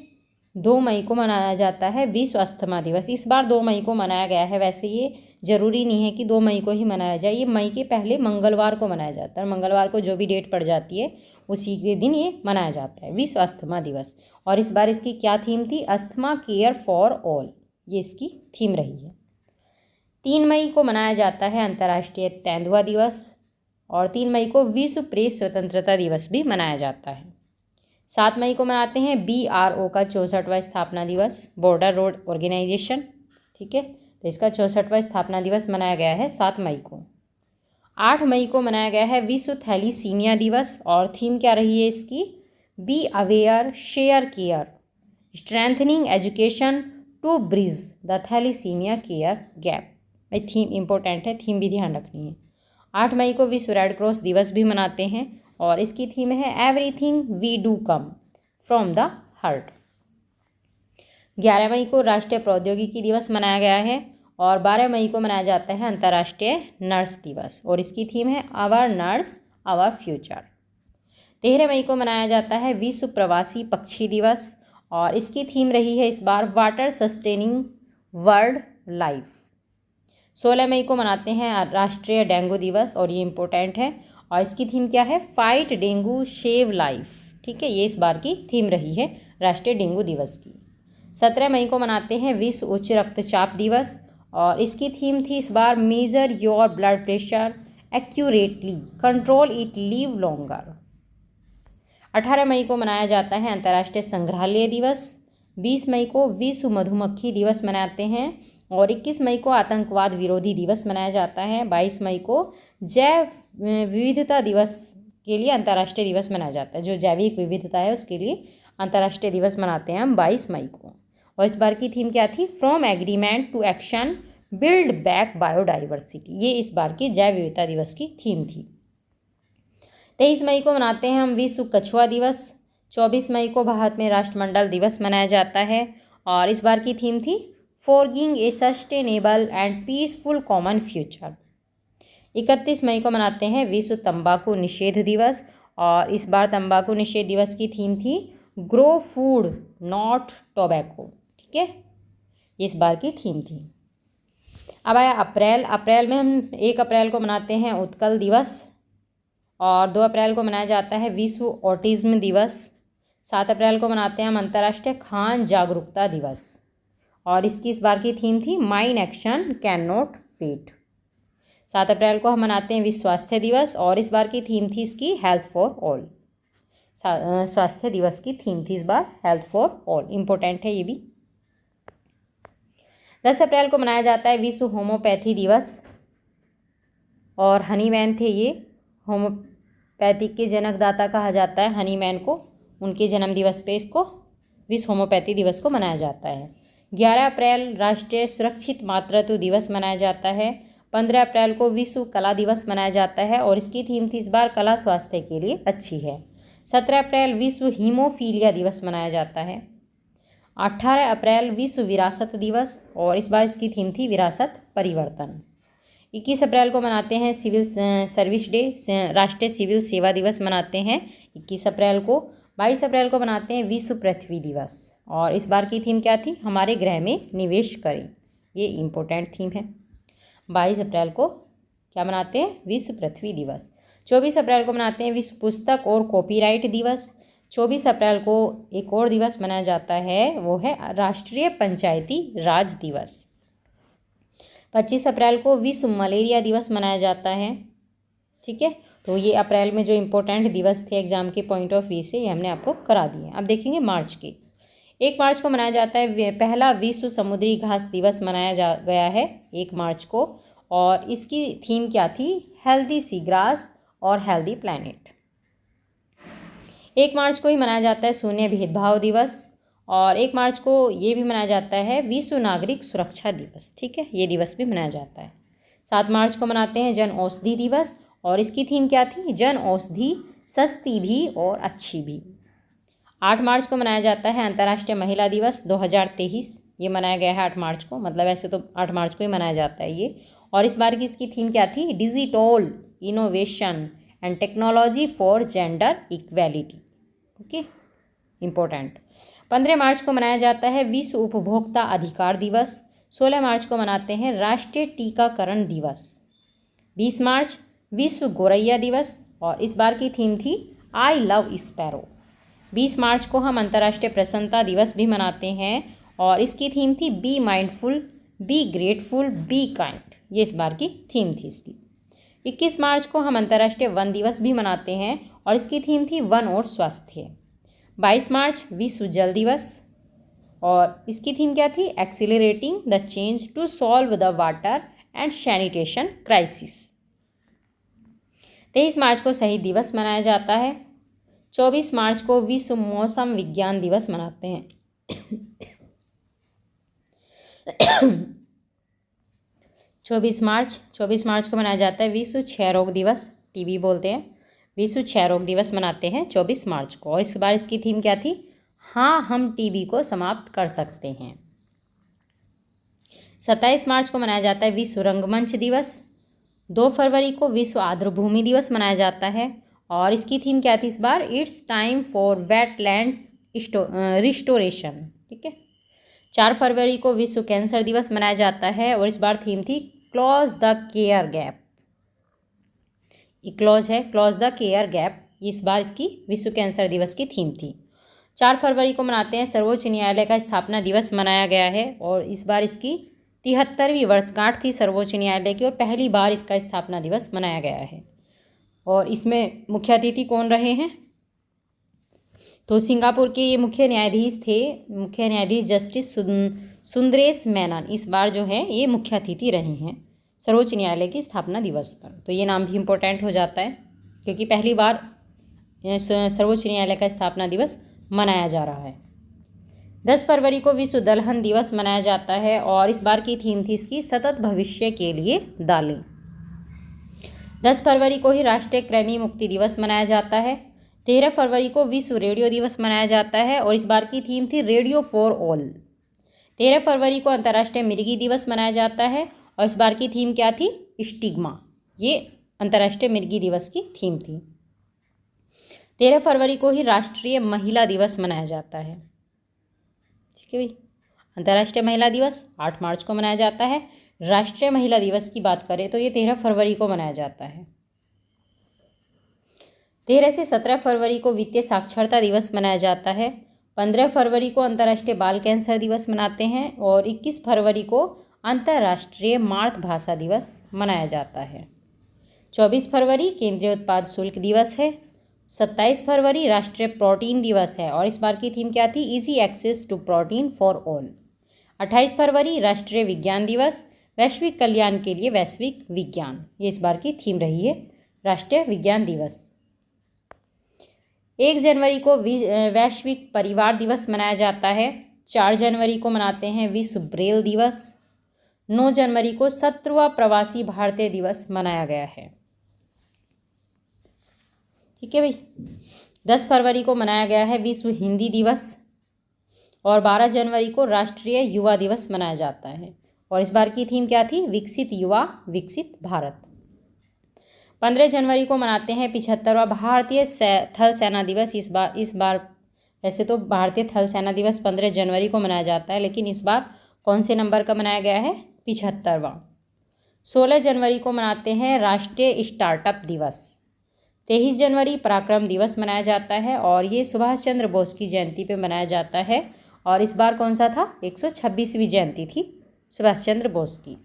2 मई को मनाया जाता है विश्व अस्थमा दिवस। इस बार 2 मई को मनाया गया है, वैसे ये ज़रूरी नहीं है कि 2 मई को ही मनाया जाए, ये मई के पहले मंगलवार को मनाया जाता है। मंगलवार को जो भी डेट पड़ जाती है उसी के दिन ये मनाया जाता है, विश्व अस्थमा दिवस। और इस बार इसकी क्या थीम थी? अस्थमा केयर फॉर ऑल, ये इसकी थीम रही है। 3 मई को मनाया जाता है अंतर्राष्ट्रीय तेंदुआ दिवस और 3 मई को विश्व प्रेस स्वतंत्रता दिवस भी मनाया जाता है। 7 मई को मनाते हैं BRO का 64वां स्थापना दिवस, बॉर्डर रोड ऑर्गेनाइजेशन। ठीक है। तो इसका 64वां स्थापना दिवस मनाया गया है 7 मई को। 8 मई को मनाया गया है विश्व थैलीसीमिया दिवस और थीम क्या रही है इसकी? Be aware share care, strengthening education to bridge the thalassaemia care gap. भाई थीम इंपॉर्टेंट है, थीम भी ध्यान रखनी है। 8 मई को विश्व रेड क्रॉस दिवस भी मनाते हैं और इसकी थीम है everything we do come from the heart. 11 मई को राष्ट्रीय प्रौद्योगिकी दिवस मनाया गया है और 12 मई को मनाया जाता है अंतर्राष्ट्रीय नर्स दिवस और इसकी थीम है आवर नर्स आवर फ्यूचर। 13 मई को मनाया जाता है विश्व प्रवासी पक्षी दिवस और इसकी थीम रही है इस बार वाटर सस्टेनिंग वर्ल्ड लाइफ। 16 मई को मनाते हैं राष्ट्रीय डेंगू दिवस और ये इम्पोर्टेंट है और इसकी थीम क्या है, फाइट डेंगू सेव लाइफ। ठीक है, ये इस बार की थीम रही है राष्ट्रीय डेंगू दिवस की। 17 मई को मनाते हैं विश्व उच्च रक्तचाप दिवस और इसकी थीम थी इस बार measure your blood pressure accurately, control it, live longer. 18 मई को मनाया जाता है अंतर्राष्ट्रीय संग्रहालय दिवस। 20 मई को विश्व मधुमक्खी दिवस मनाते हैं और 21 मई को आतंकवाद विरोधी दिवस मनाया जाता है। 22 मई को जैव विविधता दिवस के लिए अंतर्राष्ट्रीय दिवस मनाया जाता है। जो जैविक विविधता है उसके लिए अंतर्राष्ट्रीय दिवस मनाते हैं हम 22 मई को। और इस बार की थीम क्या थी, from agreement to action build back biodiversity. ये इस बार की जैव विविधता दिवस की थीम थी। 23 मई को मनाते हैं हम विश्व कछुआ दिवस। 24 मई को भारत में राष्ट्रमंडल दिवस मनाया जाता है और इस बार की थीम थी forging a sustainable and peaceful common future. 31 मई को मनाते हैं विश्व तंबाकू निषेध दिवस और इस बार तंबाकू निषेध दिवस की थीम थी ग्रो फूड नॉट टोबैको। ठीक है, ये इस बार की थीम थी। अब आया अप्रैल। अप्रैल में हम 1 अप्रैल को मनाते हैं उत्कल दिवस और 2 अप्रैल को मनाया जाता है विश्व ऑटिज्म दिवस। 7 अप्रैल को मनाते हैं हम अंतर्राष्ट्रीय खान जागरूकता दिवस और इसकी इस बार की थीम थी mine action can not wait. 7 अप्रैल को हम मनाते हैं विश्व स्वास्थ्य दिवस और इस बार की थीम थी इसकी हेल्थ फॉर ऑल। स्वास्थ्य दिवस की थीम थी इस बार हेल्थ फॉर ऑल, इम्पोर्टेंट है ये भी। 10 अप्रैल को मनाया जाता है विश्व होम्योपैथी दिवस और हनीमैन थे ये, होम्योपैथिक के जनकदाता कहा जाता है हनीमैन को। उनके जन्म दिवस पे इसको विश्व होम्योपैथी दिवस को मनाया जाता है। 11 अप्रैल राष्ट्रीय सुरक्षित मातृत्व दिवस मनाया जाता है। 15 अप्रैल को विश्व कला दिवस मनाया जाता है और इसकी थीम थी इस बार कला स्वास्थ्य के लिए अच्छी है। 17 अप्रैल विश्व हीमोफीलिया दिवस मनाया जाता है। 18 अप्रैल विश्व विरासत दिवस और इस बार इसकी थीम थी विरासत परिवर्तन। 21 अप्रैल को मनाते हैं सिविल सर्विस डे, राष्ट्रीय सिविल सेवा दिवस मनाते हैं 21 अप्रैल को। 22 अप्रैल को मनाते हैं विश्व पृथ्वी दिवस और इस बार की थीम क्या थी, हमारे ग्रह में निवेश करें। ये इम्पोर्टेंट थीम है। 22 अप्रैल को क्या मनाते हैं, विश्व पृथ्वी दिवस। 24 अप्रैल को मनाते हैं विश्व पुस्तक और कॉपीराइट दिवस। 24 अप्रैल को एक और दिवस मनाया जाता है, वो है राष्ट्रीय पंचायती राज दिवस। 25 अप्रैल को विश्व मलेरिया दिवस मनाया जाता है। ठीक है, तो ये अप्रैल में जो इम्पोर्टेंट दिवस थे एग्जाम के पॉइंट ऑफ व्यू से, ये हमने आपको करा दिए। अब देखेंगे मार्च के। 1 मार्च को मनाया जाता है पहला विश्व समुद्री घास दिवस मनाया गया है 1 मार्च को और इसकी थीम क्या थी, हेल्दी सी ग्रास और हेल्दी प्लैनेट। 1 मार्च को ही मनाया जाता है शून्य भेदभाव दिवस और 1 मार्च को ये भी मनाया जाता है विश्व नागरिक सुरक्षा दिवस। ठीक है, ये दिवस भी मनाया जाता है। 7 मार्च को मनाते हैं जन औषधि दिवस और इसकी थीम क्या थी, जन औषधि सस्ती भी और अच्छी भी। 8 मार्च को मनाया जाता है अंतर्राष्ट्रीय महिला दिवस 2023। ये मनाया गया है 8 मार्च को, मतलब ऐसे तो 8 मार्च को ही मनाया जाता है ये। और इस बार की इसकी थीम क्या थी, digital innovation and technology for gender equality. Okay, important. 15 मार्च को मनाया जाता है विश्व उपभोक्ता अधिकार दिवस। 16 मार्च को मनाते हैं राष्ट्रीय टीकाकरण दिवस। 20 मार्च विश्व गोरैया दिवस और इस बार की थीम थी आई लव स्पैरो। 20 मार्च को हम अंतर्राष्ट्रीय प्रसन्नता दिवस भी मनाते हैं और इसकी थीम थी be mindful, be grateful, be kind. ये इस बार की थीम थी इसकी। 21 मार्च को हम अंतर्राष्ट्रीय वन दिवस भी मनाते हैं और इसकी थीम थी वन और स्वास्थ्य। 22 मार्च विश्व जल दिवस और इसकी थीम क्या थी, accelerating the change to solve the water and sanitation crisis. 23 मार्च को शहीद दिवस मनाया जाता है। 24 मार्च को विश्व मौसम विज्ञान दिवस मनाते हैं। चौबीस मार्च को मनाया जाता है विश्व क्षय रोग दिवस, टीबी बोलते हैं। विश्व क्षय रोग दिवस मनाते हैं 24 मार्च को। और इस बार इसकी थीम क्या थी? हाँ, हम टीबी को समाप्त कर सकते हैं। 27 मार्च को मनाया जाता है विश्व रंगमंच दिवस। 2 फरवरी को विश्व आर्द्रभूमि दिवस मनाया जाता है। और इसकी थीम क्या थी इस बार? It's time for wetland restoration. ठीक है। 4 फरवरी को विश्व कैंसर दिवस मनाया जाता है और इस बार थीम थी close the care gap. Close है, क्लोज द केयर गैप, इस बार इसकी विश्व कैंसर दिवस की थीम थी। 4 फरवरी को मनाते हैं सर्वोच्च न्यायालय का स्थापना दिवस मनाया गया है और इस बार इसकी 73वीं वर्षगांठ थी सर्वोच्च न्यायालय की और पहली बार इसका स्थापना दिवस मनाया गया है। और इसमें मुख्य अतिथि कौन रहे हैं? तो सिंगापुर के ये मुख्य न्यायाधीश थे, मुख्य न्यायाधीश जस्टिस सुंदरेश मेनन इस बार जो है ये मुख्य अतिथि रहे हैं सर्वोच्च न्यायालय की स्थापना दिवस पर। तो ये नाम भी इम्पोर्टेंट हो जाता है क्योंकि पहली बार सर्वोच्च न्यायालय का स्थापना दिवस मनाया जा रहा है। 10 फरवरी को विश्व दलहन दिवस मनाया जाता है और इस बार की थीम थी इसकी सतत भविष्य के लिए दालें। 10 फरवरी को ही राष्ट्रीय कृमि मुक्ति दिवस मनाया जाता है। 13 फरवरी को विश्व रेडियो दिवस मनाया जाता है और इस बार की थीम थी रेडियो फॉर ऑल। 13 फरवरी को अंतर्राष्ट्रीय मिर्गी दिवस मनाया जाता है और इस बार की थीम क्या थी? स्टिग्मा। ये अंतर्राष्ट्रीय मिर्गी दिवस की थीम थी। 13 फरवरी को ही राष्ट्रीय महिला दिवस मनाया जाता है। ठीक है भाई। अंतर्राष्ट्रीय महिला दिवस 8 मार्च को मनाया जाता है। राष्ट्रीय महिला दिवस की बात करें तो ये 13 फरवरी को मनाया जाता है। 13 से 17 फरवरी को वित्तीय साक्षरता दिवस मनाया जाता है। 15 फरवरी को अंतर्राष्ट्रीय बाल कैंसर दिवस मनाते हैं और 21 फरवरी को अंतर्राष्ट्रीय मातृभाषा दिवस मनाया जाता है। 24 फरवरी केंद्रीय उत्पाद शुल्क दिवस है। 27 फरवरी राष्ट्रीय प्रोटीन दिवस है और इस बार की थीम क्या थी? Easy access to protein for all. 28 फरवरी राष्ट्रीय विज्ञान दिवस, वैश्विक कल्याण के लिए वैश्विक विज्ञान, ये इस बार की थीम रही है राष्ट्रीय विज्ञान दिवस। 1 जनवरी को वैश्विक परिवार दिवस मनाया जाता है। 4 जनवरी को मनाते हैं विश्व ब्रेल दिवस। 9 जनवरी को 17वां प्रवासी भारतीय दिवस मनाया गया है। ठीक है भाई। 10 फरवरी को मनाया गया है विश्व हिंदी दिवस और 12 जनवरी को राष्ट्रीय युवा दिवस मनाया जाता है और इस बार की थीम क्या थी? विकसित युवा विकसित भारत। 15 जनवरी को मनाते हैं 75वां भारतीय थल सेना दिवस। इस बार वैसे तो भारतीय थल सेना दिवस 15 जनवरी को मनाया जाता है लेकिन इस बार कौन से नंबर का मनाया गया है? 75वां। 16 जनवरी को मनाते हैं राष्ट्रीय स्टार्टअप दिवस। 23 जनवरी पराक्रम दिवस मनाया जाता है और ये सुभाष चंद्र बोस की जयंती पे मनाया जाता है और इस बार कौन सा था? 126वीं जयंती थी सुभाष चंद्र बोस की।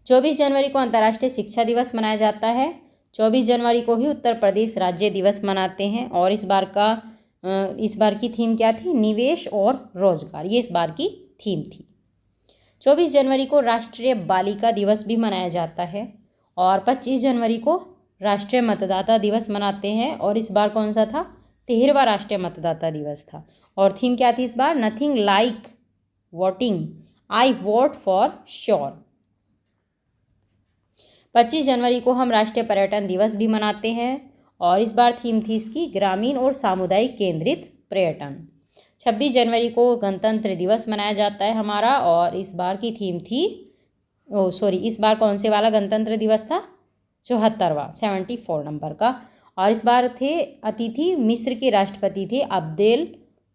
24 जनवरी को अंतर्राष्ट्रीय शिक्षा दिवस मनाया जाता है। 24 जनवरी को ही उत्तर प्रदेश राज्य दिवस मनाते हैं और इस बार की थीम क्या थी? निवेश और रोजगार, ये इस बार की थीम थी। 24 जनवरी को राष्ट्रीय बालिका दिवस भी मनाया जाता है और 25 जनवरी को राष्ट्रीय मतदाता दिवस मनाते हैं और इस बार कौन सा था? 13वां राष्ट्रीय मतदाता दिवस था और थीम क्या थी इस बार? Nothing like voting, I vote for sure. 25 जनवरी को हम राष्ट्रीय पर्यटन दिवस भी मनाते हैं और इस बार थीम थी इसकी ग्रामीण और सामुदायिक केंद्रित पर्यटन। 26 जनवरी को गणतंत्र दिवस मनाया जाता है हमारा और इस बार की थीम थी इस बार कौन से वाला गणतंत्र दिवस था? 74वां, 74 नंबर का। और इस बार थे अतिथि मिस्र के राष्ट्रपति थे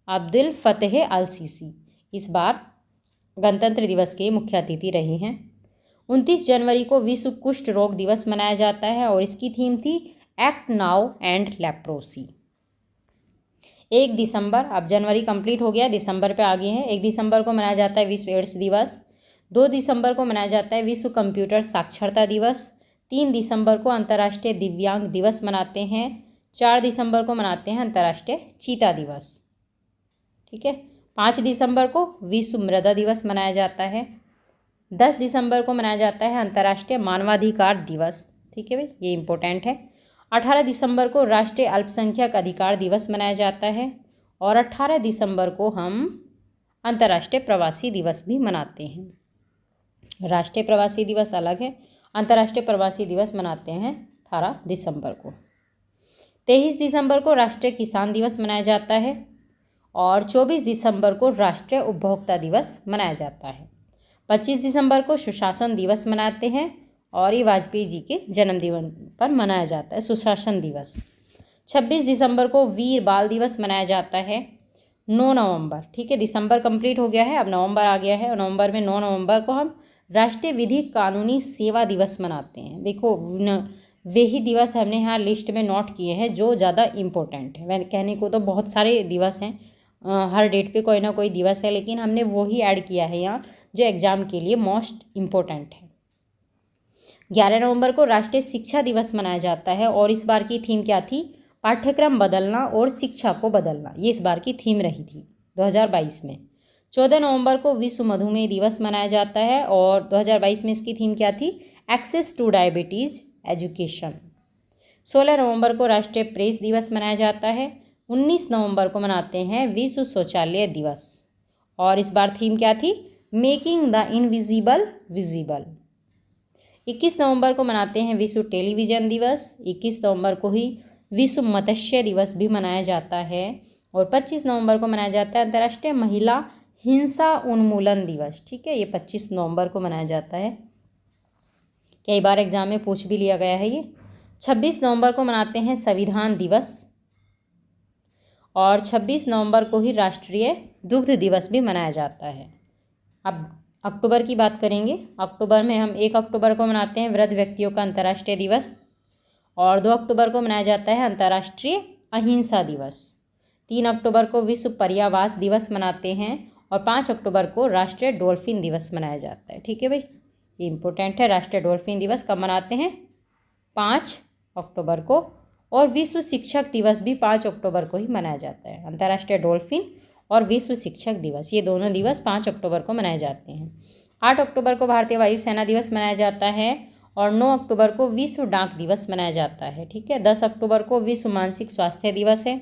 अब्दुल फतेह अल सीसी, इस बार गणतंत्र दिवस के मुख्य अतिथि रहे हैं। 29 जनवरी को विश्व कुष्ठ रोग दिवस मनाया जाता है और इसकी थीम थी एक्ट नाउ एंड लेप्रोसी। 1 दिसंबर, अब जनवरी कंप्लीट हो गया, दिसंबर पे आगे हैं। 1 दिसंबर को मनाया जाता है विश्व एड्स दिवस। 2 दिसंबर को मनाया जाता है विश्व कंप्यूटर साक्षरता दिवस। 3 दिसंबर को अंतर्राष्ट्रीय दिव्यांग दिवस मनाते हैं। 4 दिसंबर को मनाते हैं अंतर्राष्ट्रीय चीता दिवस। ठीक है। 5 दिसंबर को विश्व मृदा दिवस मनाया जाता है। 10 दिसंबर को मनाया जाता है अंतर्राष्ट्रीय मानवाधिकार दिवस। ठीक है भाई, ये इंपॉर्टेंट है। 18 दिसंबर को राष्ट्रीय अल्पसंख्यक अधिकार दिवस मनाया जाता है और 18 दिसंबर को हम अंतर्राष्ट्रीय प्रवासी दिवस भी मनाते हैं। राष्ट्रीय प्रवासी दिवस अलग है, अंतर्राष्ट्रीय प्रवासी दिवस मनाते हैं 18 दिसंबर को। 23 दिसंबर को राष्ट्रीय किसान दिवस मनाया जाता है और 24 दिसंबर को राष्ट्रीय उपभोक्ता दिवस मनाया जाता है। 25 दिसंबर को सुशासन दिवस मनाते हैं और ये वाजपेयी जी के जन्मदिन पर मनाया जाता है सुशासन दिवस। 26 दिसंबर को वीर बाल दिवस मनाया जाता है। 9 नवंबर, ठीक है, दिसंबर कंप्लीट हो गया है, अब नवंबर आ गया है और नवंबर में 9 नवंबर को हम राष्ट्रीय विधिक कानूनी सेवा दिवस मनाते हैं। देखो वे ही दिवस हमने यहाँ लिस्ट में नोट किए हैं जो ज़्यादा इम्पोर्टेंट है। वैसे कहने को तो बहुत सारे दिवस हैं, हर डेट पे कोई ना कोई दिवस है, लेकिन हमने वो ही ऐड किया है यहाँ जो एग्ज़ाम के लिए मोस्ट इम्पोर्टेंट है। 11 नवंबर को राष्ट्रीय शिक्षा दिवस मनाया जाता है और इस बार की थीम क्या थी? पाठ्यक्रम बदलना और शिक्षा को बदलना, ये इस बार की थीम रही थी 2022 में। 14 नवंबर को विश्व मधुमेह दिवस मनाया जाता है और 2022 में इसकी थीम क्या थी? Access to diabetes education. 16 नवंबर को राष्ट्रीय प्रेस दिवस मनाया जाता है। 19 नवंबर को मनाते हैं विश्व शौचालय दिवस और इस बार थीम क्या थी? Making the invisible visible. 21 नवंबर को मनाते हैं विश्व टेलीविज़न दिवस। 21 नवंबर को ही विश्व मत्स्य दिवस भी मनाया जाता है और 25 नवंबर को मनाया जाता है अंतर्राष्ट्रीय महिला हिंसा उन्मूलन दिवस। ठीक है, ये 25 नवंबर को मनाया जाता है, कई बार एग्जाम में पूछ भी लिया गया है ये। 26 नवंबर को मनाते हैं संविधान दिवस और 26 नवंबर को ही राष्ट्रीय दुग्ध दिवस भी मनाया जाता है। अब अक्टूबर की बात करेंगे। अक्टूबर में हम 1 अक्टूबर को मनाते हैं वृद्ध व्यक्तियों का अंतर्राष्ट्रीय दिवस और 2 अक्टूबर को मनाया जाता है अंतर्राष्ट्रीय अहिंसा दिवस। 3 अक्टूबर को विश्व पर्यावरण दिवस मनाते हैं और 5 अक्टूबर को राष्ट्रीय डॉल्फिन दिवस मनाया जाता है। ठीक है भाई, ये इंपॉर्टेंट है। राष्ट्रीय डॉल्फिन दिवस कब मनाते हैं? 5 अक्टूबर को। और विश्व शिक्षक दिवस भी 5 अक्टूबर को ही मनाया जाता है। अंतर्राष्ट्रीय डॉल्फिन और विश्व शिक्षक दिवस, ये दोनों दिवस 5 अक्टूबर को मनाए जाते हैं। 8 अक्टूबर को भारतीय वायुसेना दिवस मनाया जाता है और 9 अक्टूबर को विश्व डाक दिवस मनाया जाता है। ठीक है, 10 अक्टूबर को विश्व मानसिक स्वास्थ्य दिवस है।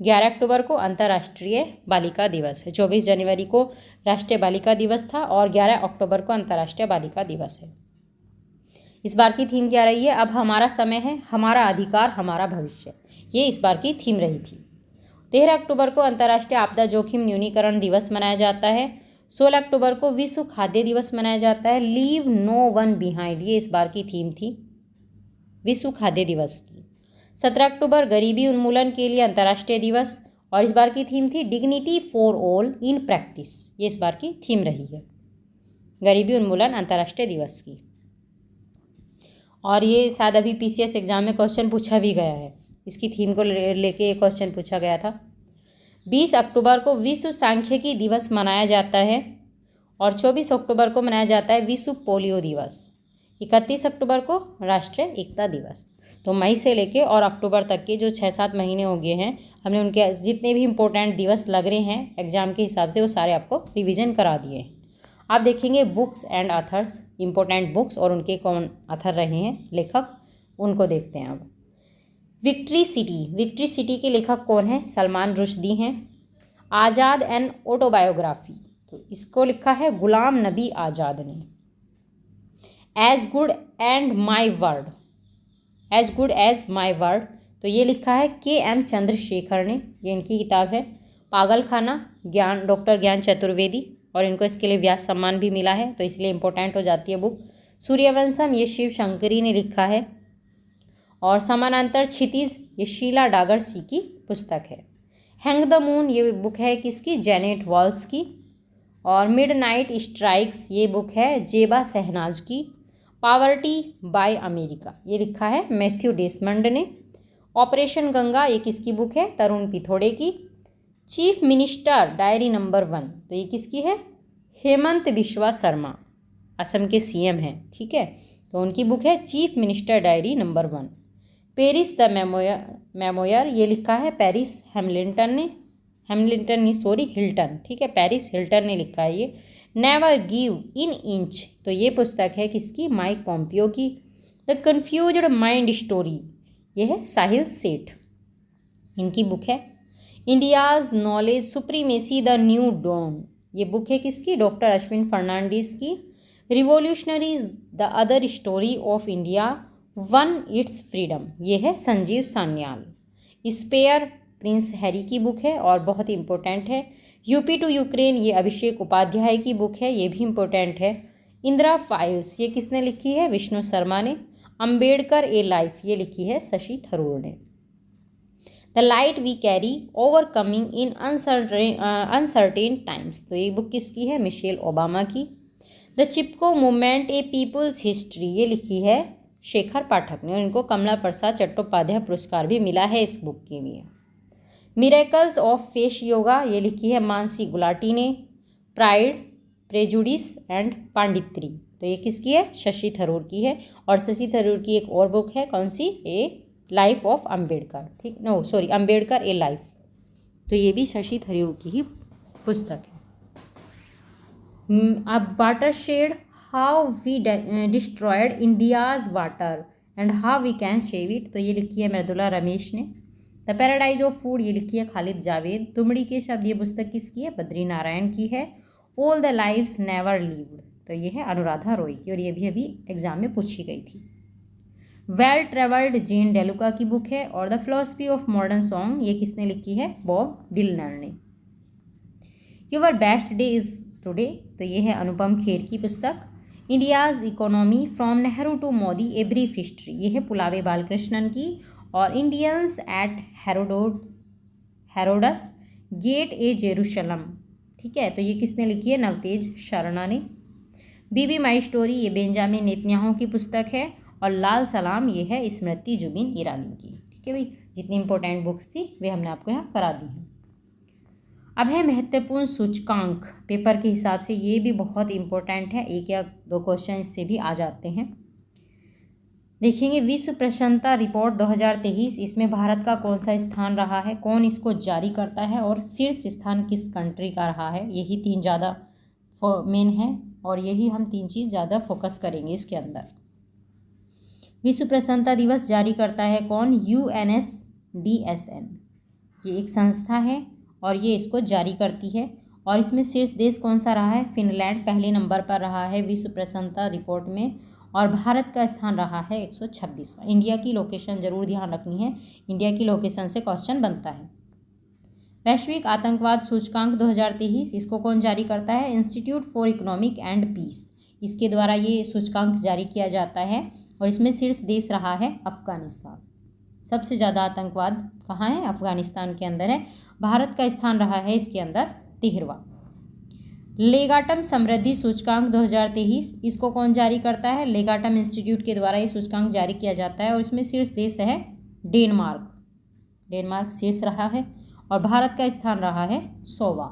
11 अक्टूबर को अंतर्राष्ट्रीय बालिका दिवस है। 24 जनवरी को राष्ट्रीय बालिका दिवस था और 11 अक्टूबर को अंतर्राष्ट्रीय बालिका दिवस है। इस बार की थीम क्या रही है? अब हमारा समय है, हमारा अधिकार, हमारा भविष्य, ये इस बार की थीम रही थी। 13 अक्टूबर को अंतर्राष्ट्रीय आपदा जोखिम न्यूनीकरण दिवस मनाया जाता है। 16 अक्टूबर को विश्व खाद्य दिवस मनाया जाता है। लीव नो वन बिहाइंड, ये इस बार की थीम थी विश्व खाद्य दिवस की। 17 अक्टूबर गरीबी उन्मूलन के लिए अंतर्राष्ट्रीय दिवस और इस बार की थीम थी dignity for all in practice, ये इस बार की थीम रही है गरीबी उन्मूलन अंतर्राष्ट्रीय दिवस की। और ये शायद अभी पीसीएस एग्जाम में क्वेश्चन पूछा भी गया है, इसकी थीम को लेके ये क्वेश्चन पूछा गया था। 20 अक्टूबर को विश्व सांख्यिकी दिवस मनाया जाता है और 24 अक्टूबर को मनाया जाता है विश्व पोलियो दिवस। 31 अक्टूबर को राष्ट्रीय एकता दिवस। तो मई से लेके और अक्टूबर तक के जो 6-7 महीने हो गए हैं, हमने उनके जितने भी इम्पोर्टेंट दिवस लग रहे हैं एग्जाम के हिसाब से वो सारे आपको रिविज़न करा दिए हैं। आप देखेंगे books and authors, important books और उनके कौन ऑथर रहे हैं लेखक, उनको देखते हैं अब। विक्ट्री सिटी के लेखक कौन है? सलमान रुश्दी हैं। आज़ाद एन ऑटोबायोग्राफी, तो इसको लिखा है गुलाम नबी आज़ाद ने। As good as my word, तो ये लिखा है KM चंद्रशेखर ने, ये इनकी किताब है। पागलखाना डॉक्टर ज्ञान चतुर्वेदी, और इनको इसके लिए व्यास सम्मान भी मिला है, तो इसलिए इम्पोर्टेंट हो जाती है बुक। सूर्यवंशम, ये शिव शंकरी ने लिखा है। और समानांतर क्षितिज, ये शीला डागरसी की पुस्तक है। हैंग द मून, ये बुक है किसकी? जेनेट वॉल्स की। और मिडनाइट स्ट्राइक्स, ये बुक है जेबा शहनाज की। पॉवर्टी बाय अमेरिका, ये लिखा है मैथ्यू डेसमंड ने। ऑपरेशन गंगा, ये किसकी बुक है? तरुण पिथोड़े की। चीफ मिनिस्टर डायरी नंबर 1, तो ये किसकी है? हेमंत बिश्वा शर्मा, असम के CM हैं। ठीक है, तो उनकी बुक है chief minister diary number 1। Paris the memoir, ये लिखा है पेरिस हिल्टन हिल्टन, ठीक है, पेरिस हिल्टन ने लिखा है ये। नेवर गिव इन इंच, तो ये पुस्तक है किसकी? माइक पॉम्पियो की। द कन्फ्यूज्ड माइंड स्टोरी, ये है साहिल सेठ, इनकी बुक है। India's knowledge supremacy the new dawn, ये बुक है किसकी? डॉक्टर अश्विन फर्नांडिस की। Revolutionaries the other story of India won its freedom, ये है Sanjeev Sanyal. Spare prince Harry की बुक है और बहुत इंपॉर्टेंट है। यूपी टू यूक्रेन, ये अभिषेक उपाध्याय की बुक है, ये भी इंपॉर्टेंट है। इंदिरा फाइल्स, ये किसने लिखी है? विष्णु शर्मा ने। अंबेडकर ए लाइफ, ये लिखी है शशि थरूर ने। The light we carry overcoming in uncertain times, तो ये बुक किसकी है? मिशेल ओबामा की। The Chipko movement a people's history, ये लिखी है शेखर पाठक ने और इनको कमला प्रसाद चट्टोपाध्याय पुरस्कार भी मिला है इस बुक के लिए। मिरेकल्स ऑफ फेस योगा, ये लिखी है मानसी गुलाटी ने। प्राइड, प्रेजुडिस एंड पांडित्री, तो ये किसकी है? शशि थरूर की है। और शशि थरूर की एक और बुक है, कौन सी? ए लाइफ ऑफ अंबेडकर, ठीक, no sorry, Ambedkar a life, तो ये भी शशि थरूर की ही पुस्तक है। अब watershed, how we destroyed India's water and how we can save it, तो ये लिखी है मृदुला रमेश ने। द पैराडाइज ऑफ फूड, ये लिखी है खालिद जावेद। तुमड़ी के शब्द, ये पुस्तक किसकी है? बद्री नारायण की है। All the lives never lived, तो ये है अनुराधा रॉय की और ये भी अभी एग्जाम में पूछी गई थी। वेल ट्रेवल्ड, जेन डेलुका की बुक है। और the philosophy of modern song, ये किसने लिखी है? बॉब डिलनर ने। Your best day is today, तो ये है अनुपम खेर की पुस्तक। India's economy from Nehru to Modi a brief history, ये है पुलावे बालकृष्णन की। और Indians at Herod's gate a Jerusalem, ठीक है, तो ये किसने लिखी है? नवतेज शर्मा ने। बीबी माई स्टोरी, ये बेंजामिन नेतन्याहू की पुस्तक है। और लाल सलाम, ये है स्मृति जुबिन ईरानी की, ठीक है भाई। जितनी इंपॉर्टेंट बुक्स थी वे हमने आपको यहाँ करा दी हैं। अब है महत्वपूर्ण सूचकांक, पेपर के हिसाब से ये भी बहुत इंपॉर्टेंट है, एक या दो क्वेश्चन इससे भी आ जाते हैं। देखेंगे विश्व प्रसन्नता रिपोर्ट 2023, इसमें भारत का कौन सा स्थान रहा है, कौन इसको जारी करता है और शीर्ष स्थान किस कंट्री का रहा है, यही तीन ज़्यादा मेन है और यही हम तीन चीज़ ज़्यादा फोकस करेंगे इसके अंदर। विश्व प्रसन्नता दिवस जारी करता है कौन? UNSDSN, ये एक संस्था है और ये इसको जारी करती है। और इसमें शीर्ष देश कौन सा रहा है? फिनलैंड पहले नंबर पर रहा है विश्व प्रसन्नता रिपोर्ट में। और भारत का स्थान रहा है 126वां। इंडिया की लोकेशन जरूर ध्यान रखनी है, इंडिया की लोकेशन से क्वेश्चन बनता है। वैश्विक आतंकवाद सूचकांक 2023, इसको कौन जारी करता है? Institute for economic and peace, इसके द्वारा ये सूचकांक जारी किया जाता है। और इसमें शीर्ष देश रहा है अफगानिस्तान। सबसे ज़्यादा आतंकवाद कहाँ है? अफगानिस्तान के अंदर है। भारत का स्थान रहा है इसके अंदर 13वां। लेगाटम समृद्धि सूचकांक 2023, इसको कौन जारी करता है? लेगाटम इंस्टीट्यूट के द्वारा ये सूचकांक जारी किया जाता है और इसमें शीर्ष देश है डेनमार्क। डेनमार्क शीर्ष रहा है और भारत का स्थान रहा है 100वां।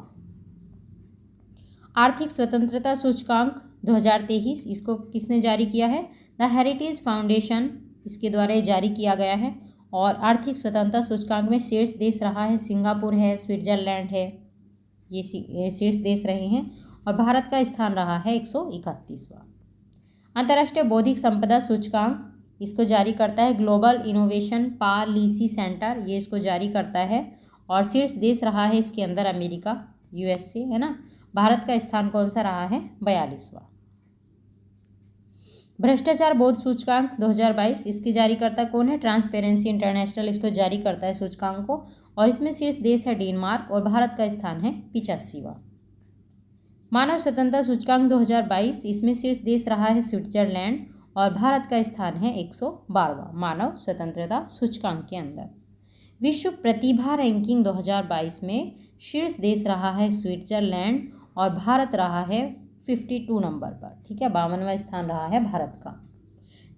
आर्थिक स्वतंत्रता सूचकांक 2023, इसको किसने जारी किया है? द हेरिटेज फाउंडेशन, इसके द्वारा ये जारी किया गया है। और आर्थिक स्वतंत्रता सूचकांक में शीर्ष देश रहा है सिंगापुर है, स्विट्जरलैंड है, ये शीर्ष देश रहे हैं। और भारत का स्थान रहा है 131वां। अंतर्राष्ट्रीय बौद्धिक संपदा सूचकांक, इसको जारी करता है ग्लोबल इनोवेशन पॉलिसी सेंटर, ये इसको जारी करता है। और शीर्ष देश रहा है इसके अंदर अमेरिका, USA है ना। भारत का स्थान कौन सा रहा है? 42वां। भ्रष्टाचार बोध सूचकांक 2022, इसकी जारी करता कौन है? ट्रांसपेरेंसी इंटरनेशनल इसको जारी करता है सूचकांक को। और इसमें शीर्ष देश है डेनमार्क और भारत का स्थान है 85वां। मानव स्वतंत्रता सूचकांक 2022, इसमें शीर्ष देश रहा है स्विट्जरलैंड और भारत का स्थान है 112वां मानव स्वतंत्रता सूचकांक के अंदर। विश्व प्रतिभा रैंकिंग 2022 में शीर्ष देश रहा है स्विट्जरलैंड और भारत रहा है 52 नंबर पर, ठीक है, 52वां स्थान रहा है भारत का।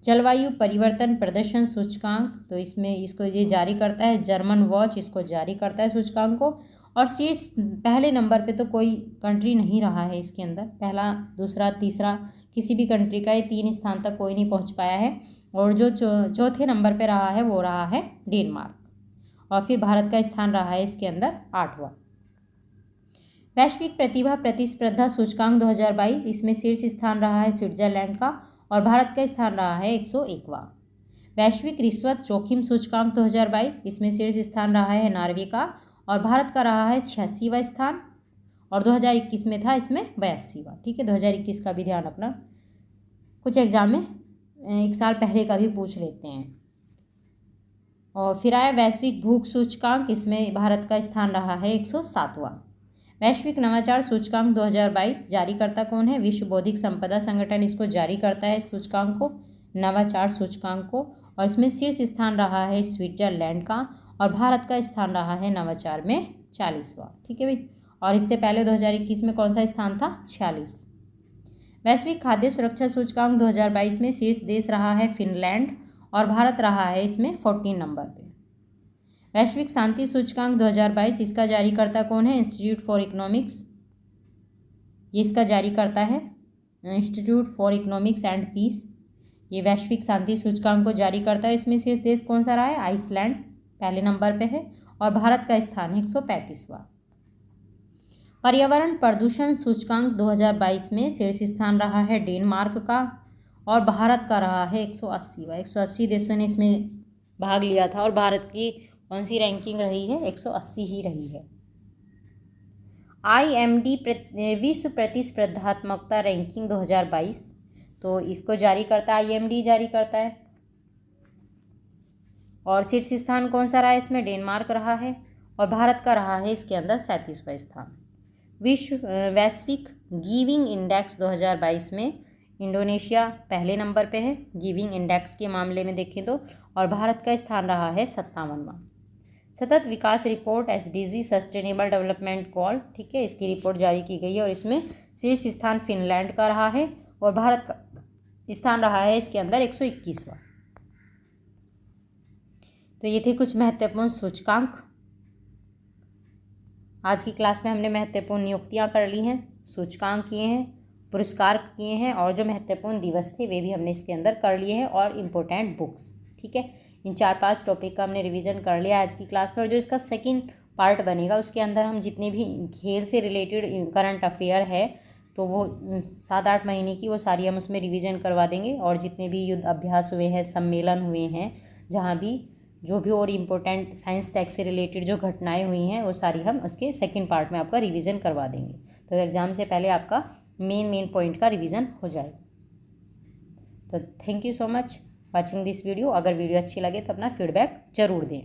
जलवायु परिवर्तन प्रदर्शन सूचकांक, तो इसमें इसको ये जारी करता है जर्मन वॉच, इसको जारी करता है सूचकांक को। और शीर्ष पहले नंबर पे तो कोई कंट्री नहीं रहा है इसके अंदर, पहला दूसरा तीसरा किसी भी कंट्री का ये 3 स्थान तक कोई नहीं पहुंच पाया है। और जो चौथे नंबर पे रहा है वो रहा है डेनमार्क। और फिर भारत का स्थान रहा है इसके अंदर 8वां। वैश्विक प्रतिभा प्रतिस्पर्धा सूचकांक 2022, इसमें शीर्ष स्थान रहा है स्विट्जरलैंड का और भारत का स्थान रहा है 101वां। वैश्विक रिश्वत जोखिम सूचकांक 2022, इसमें शीर्ष स्थान रहा है नॉर्वे का और भारत का रहा है 86वां स्थान। और 2021 में था इसमें 82वां। ठीक है, 2021 का भी ध्यान रखना, कुछ एग्जाम में एक साल पहले का भी पूछ लेते हैं। और फिर आया वैश्विक भूख सूचकांक, इसमें भारत का स्थान रहा है 107वां। वैश्विक नवाचार सूचकांक 2022 जारीकर्ता कौन है? विश्व बौद्धिक संपदा संगठन इसको जारी करता है, सूचकांक को, नवाचार सूचकांक को। और इसमें शीर्ष स्थान रहा है स्विट्जरलैंड का, और भारत का स्थान रहा है नवाचार में 40वां। ठीक है भाई, और इससे पहले 2021 में कौन सा स्थान था? 46। वैश्विक खाद्य सुरक्षा सूचकांक 2022 में शीर्ष देश रहा है फिनलैंड, और भारत रहा है इसमें 14 नंबर पे। वैश्विक शांति सूचकांक 2022 इसका जारीकर्ता कौन है? इंस्टीट्यूट फॉर इकोनॉमिक्स, ये इसका जारी करता है institute for economics and peace, ये वैश्विक शांति सूचकांक को जारी करता है। इसमें शीर्ष देश कौन सा रहा है? आइसलैंड पहले नंबर पे है, और भारत का स्थान है 135वां। पर्यावरण प्रदूषण सूचकांक 2022 में शीर्ष स्थान रहा है डेनमार्क का, और भारत का रहा है 180वां। 180 देशों ने इसमें भाग लिया था, और भारत की कौन सी रैंकिंग रही है? 180 ही रही है। IMD विश्व प्रतिस्पर्धात्मकता रैंकिंग 2022, तो इसको जारी करता है IMD, जारी करता है। और शीर्ष स्थान कौन सा रहा है? इसमें डेनमार्क रहा है, और भारत का रहा है इसके अंदर 37वां स्थान। वैश्विक गिविंग इंडेक्स 2022 में इंडोनेशिया पहले नंबर पे है गिविंग इंडेक्स के मामले में देखें तो, और भारत का स्थान रहा है 57वां। सतत विकास report SDG sustainable development goal, ठीक है, इसकी रिपोर्ट जारी की गई है, और इसमें शीर्ष स्थान फिनलैंड का रहा है, और भारत का स्थान रहा है इसके अंदर 121वां। तो ये थे कुछ महत्वपूर्ण सूचकांक। आज की क्लास में हमने महत्वपूर्ण नियुक्तियां कर ली हैं, सूचकांक किए हैं, पुरस्कार किए हैं, और जो महत्वपूर्ण दिवस थे वे भी हमने इसके अंदर कर लिए हैं, और इम्पोर्टेंट बुक्स। ठीक है, इन 4-5 टॉपिक का हमने रिवीजन कर लिया आज की क्लास में। और जो इसका सेकंड पार्ट बनेगा उसके अंदर हम जितने भी खेल से रिलेटेड करंट अफेयर है, तो वो 7-8 महीने की वो सारी हम उसमें रिवीजन करवा देंगे। और जितने भी युद्ध अभ्यास हुए हैं, सम्मेलन हुए हैं, जहाँ भी जो भी और इम्पोर्टेंट साइंस टेक से रिलेटेड जो घटनाएं हुई हैं, वो सारी हम उसके सेकंड पार्ट में आपका रिवीजन करवा देंगे। तो एग्ज़ाम से पहले आपका मेन पॉइंट का रिवीजन हो जाएगा। तो thank you so much watching this video. अगर वीडियो अच्छी लगे तो अपना फीडबैक ज़रूर दें।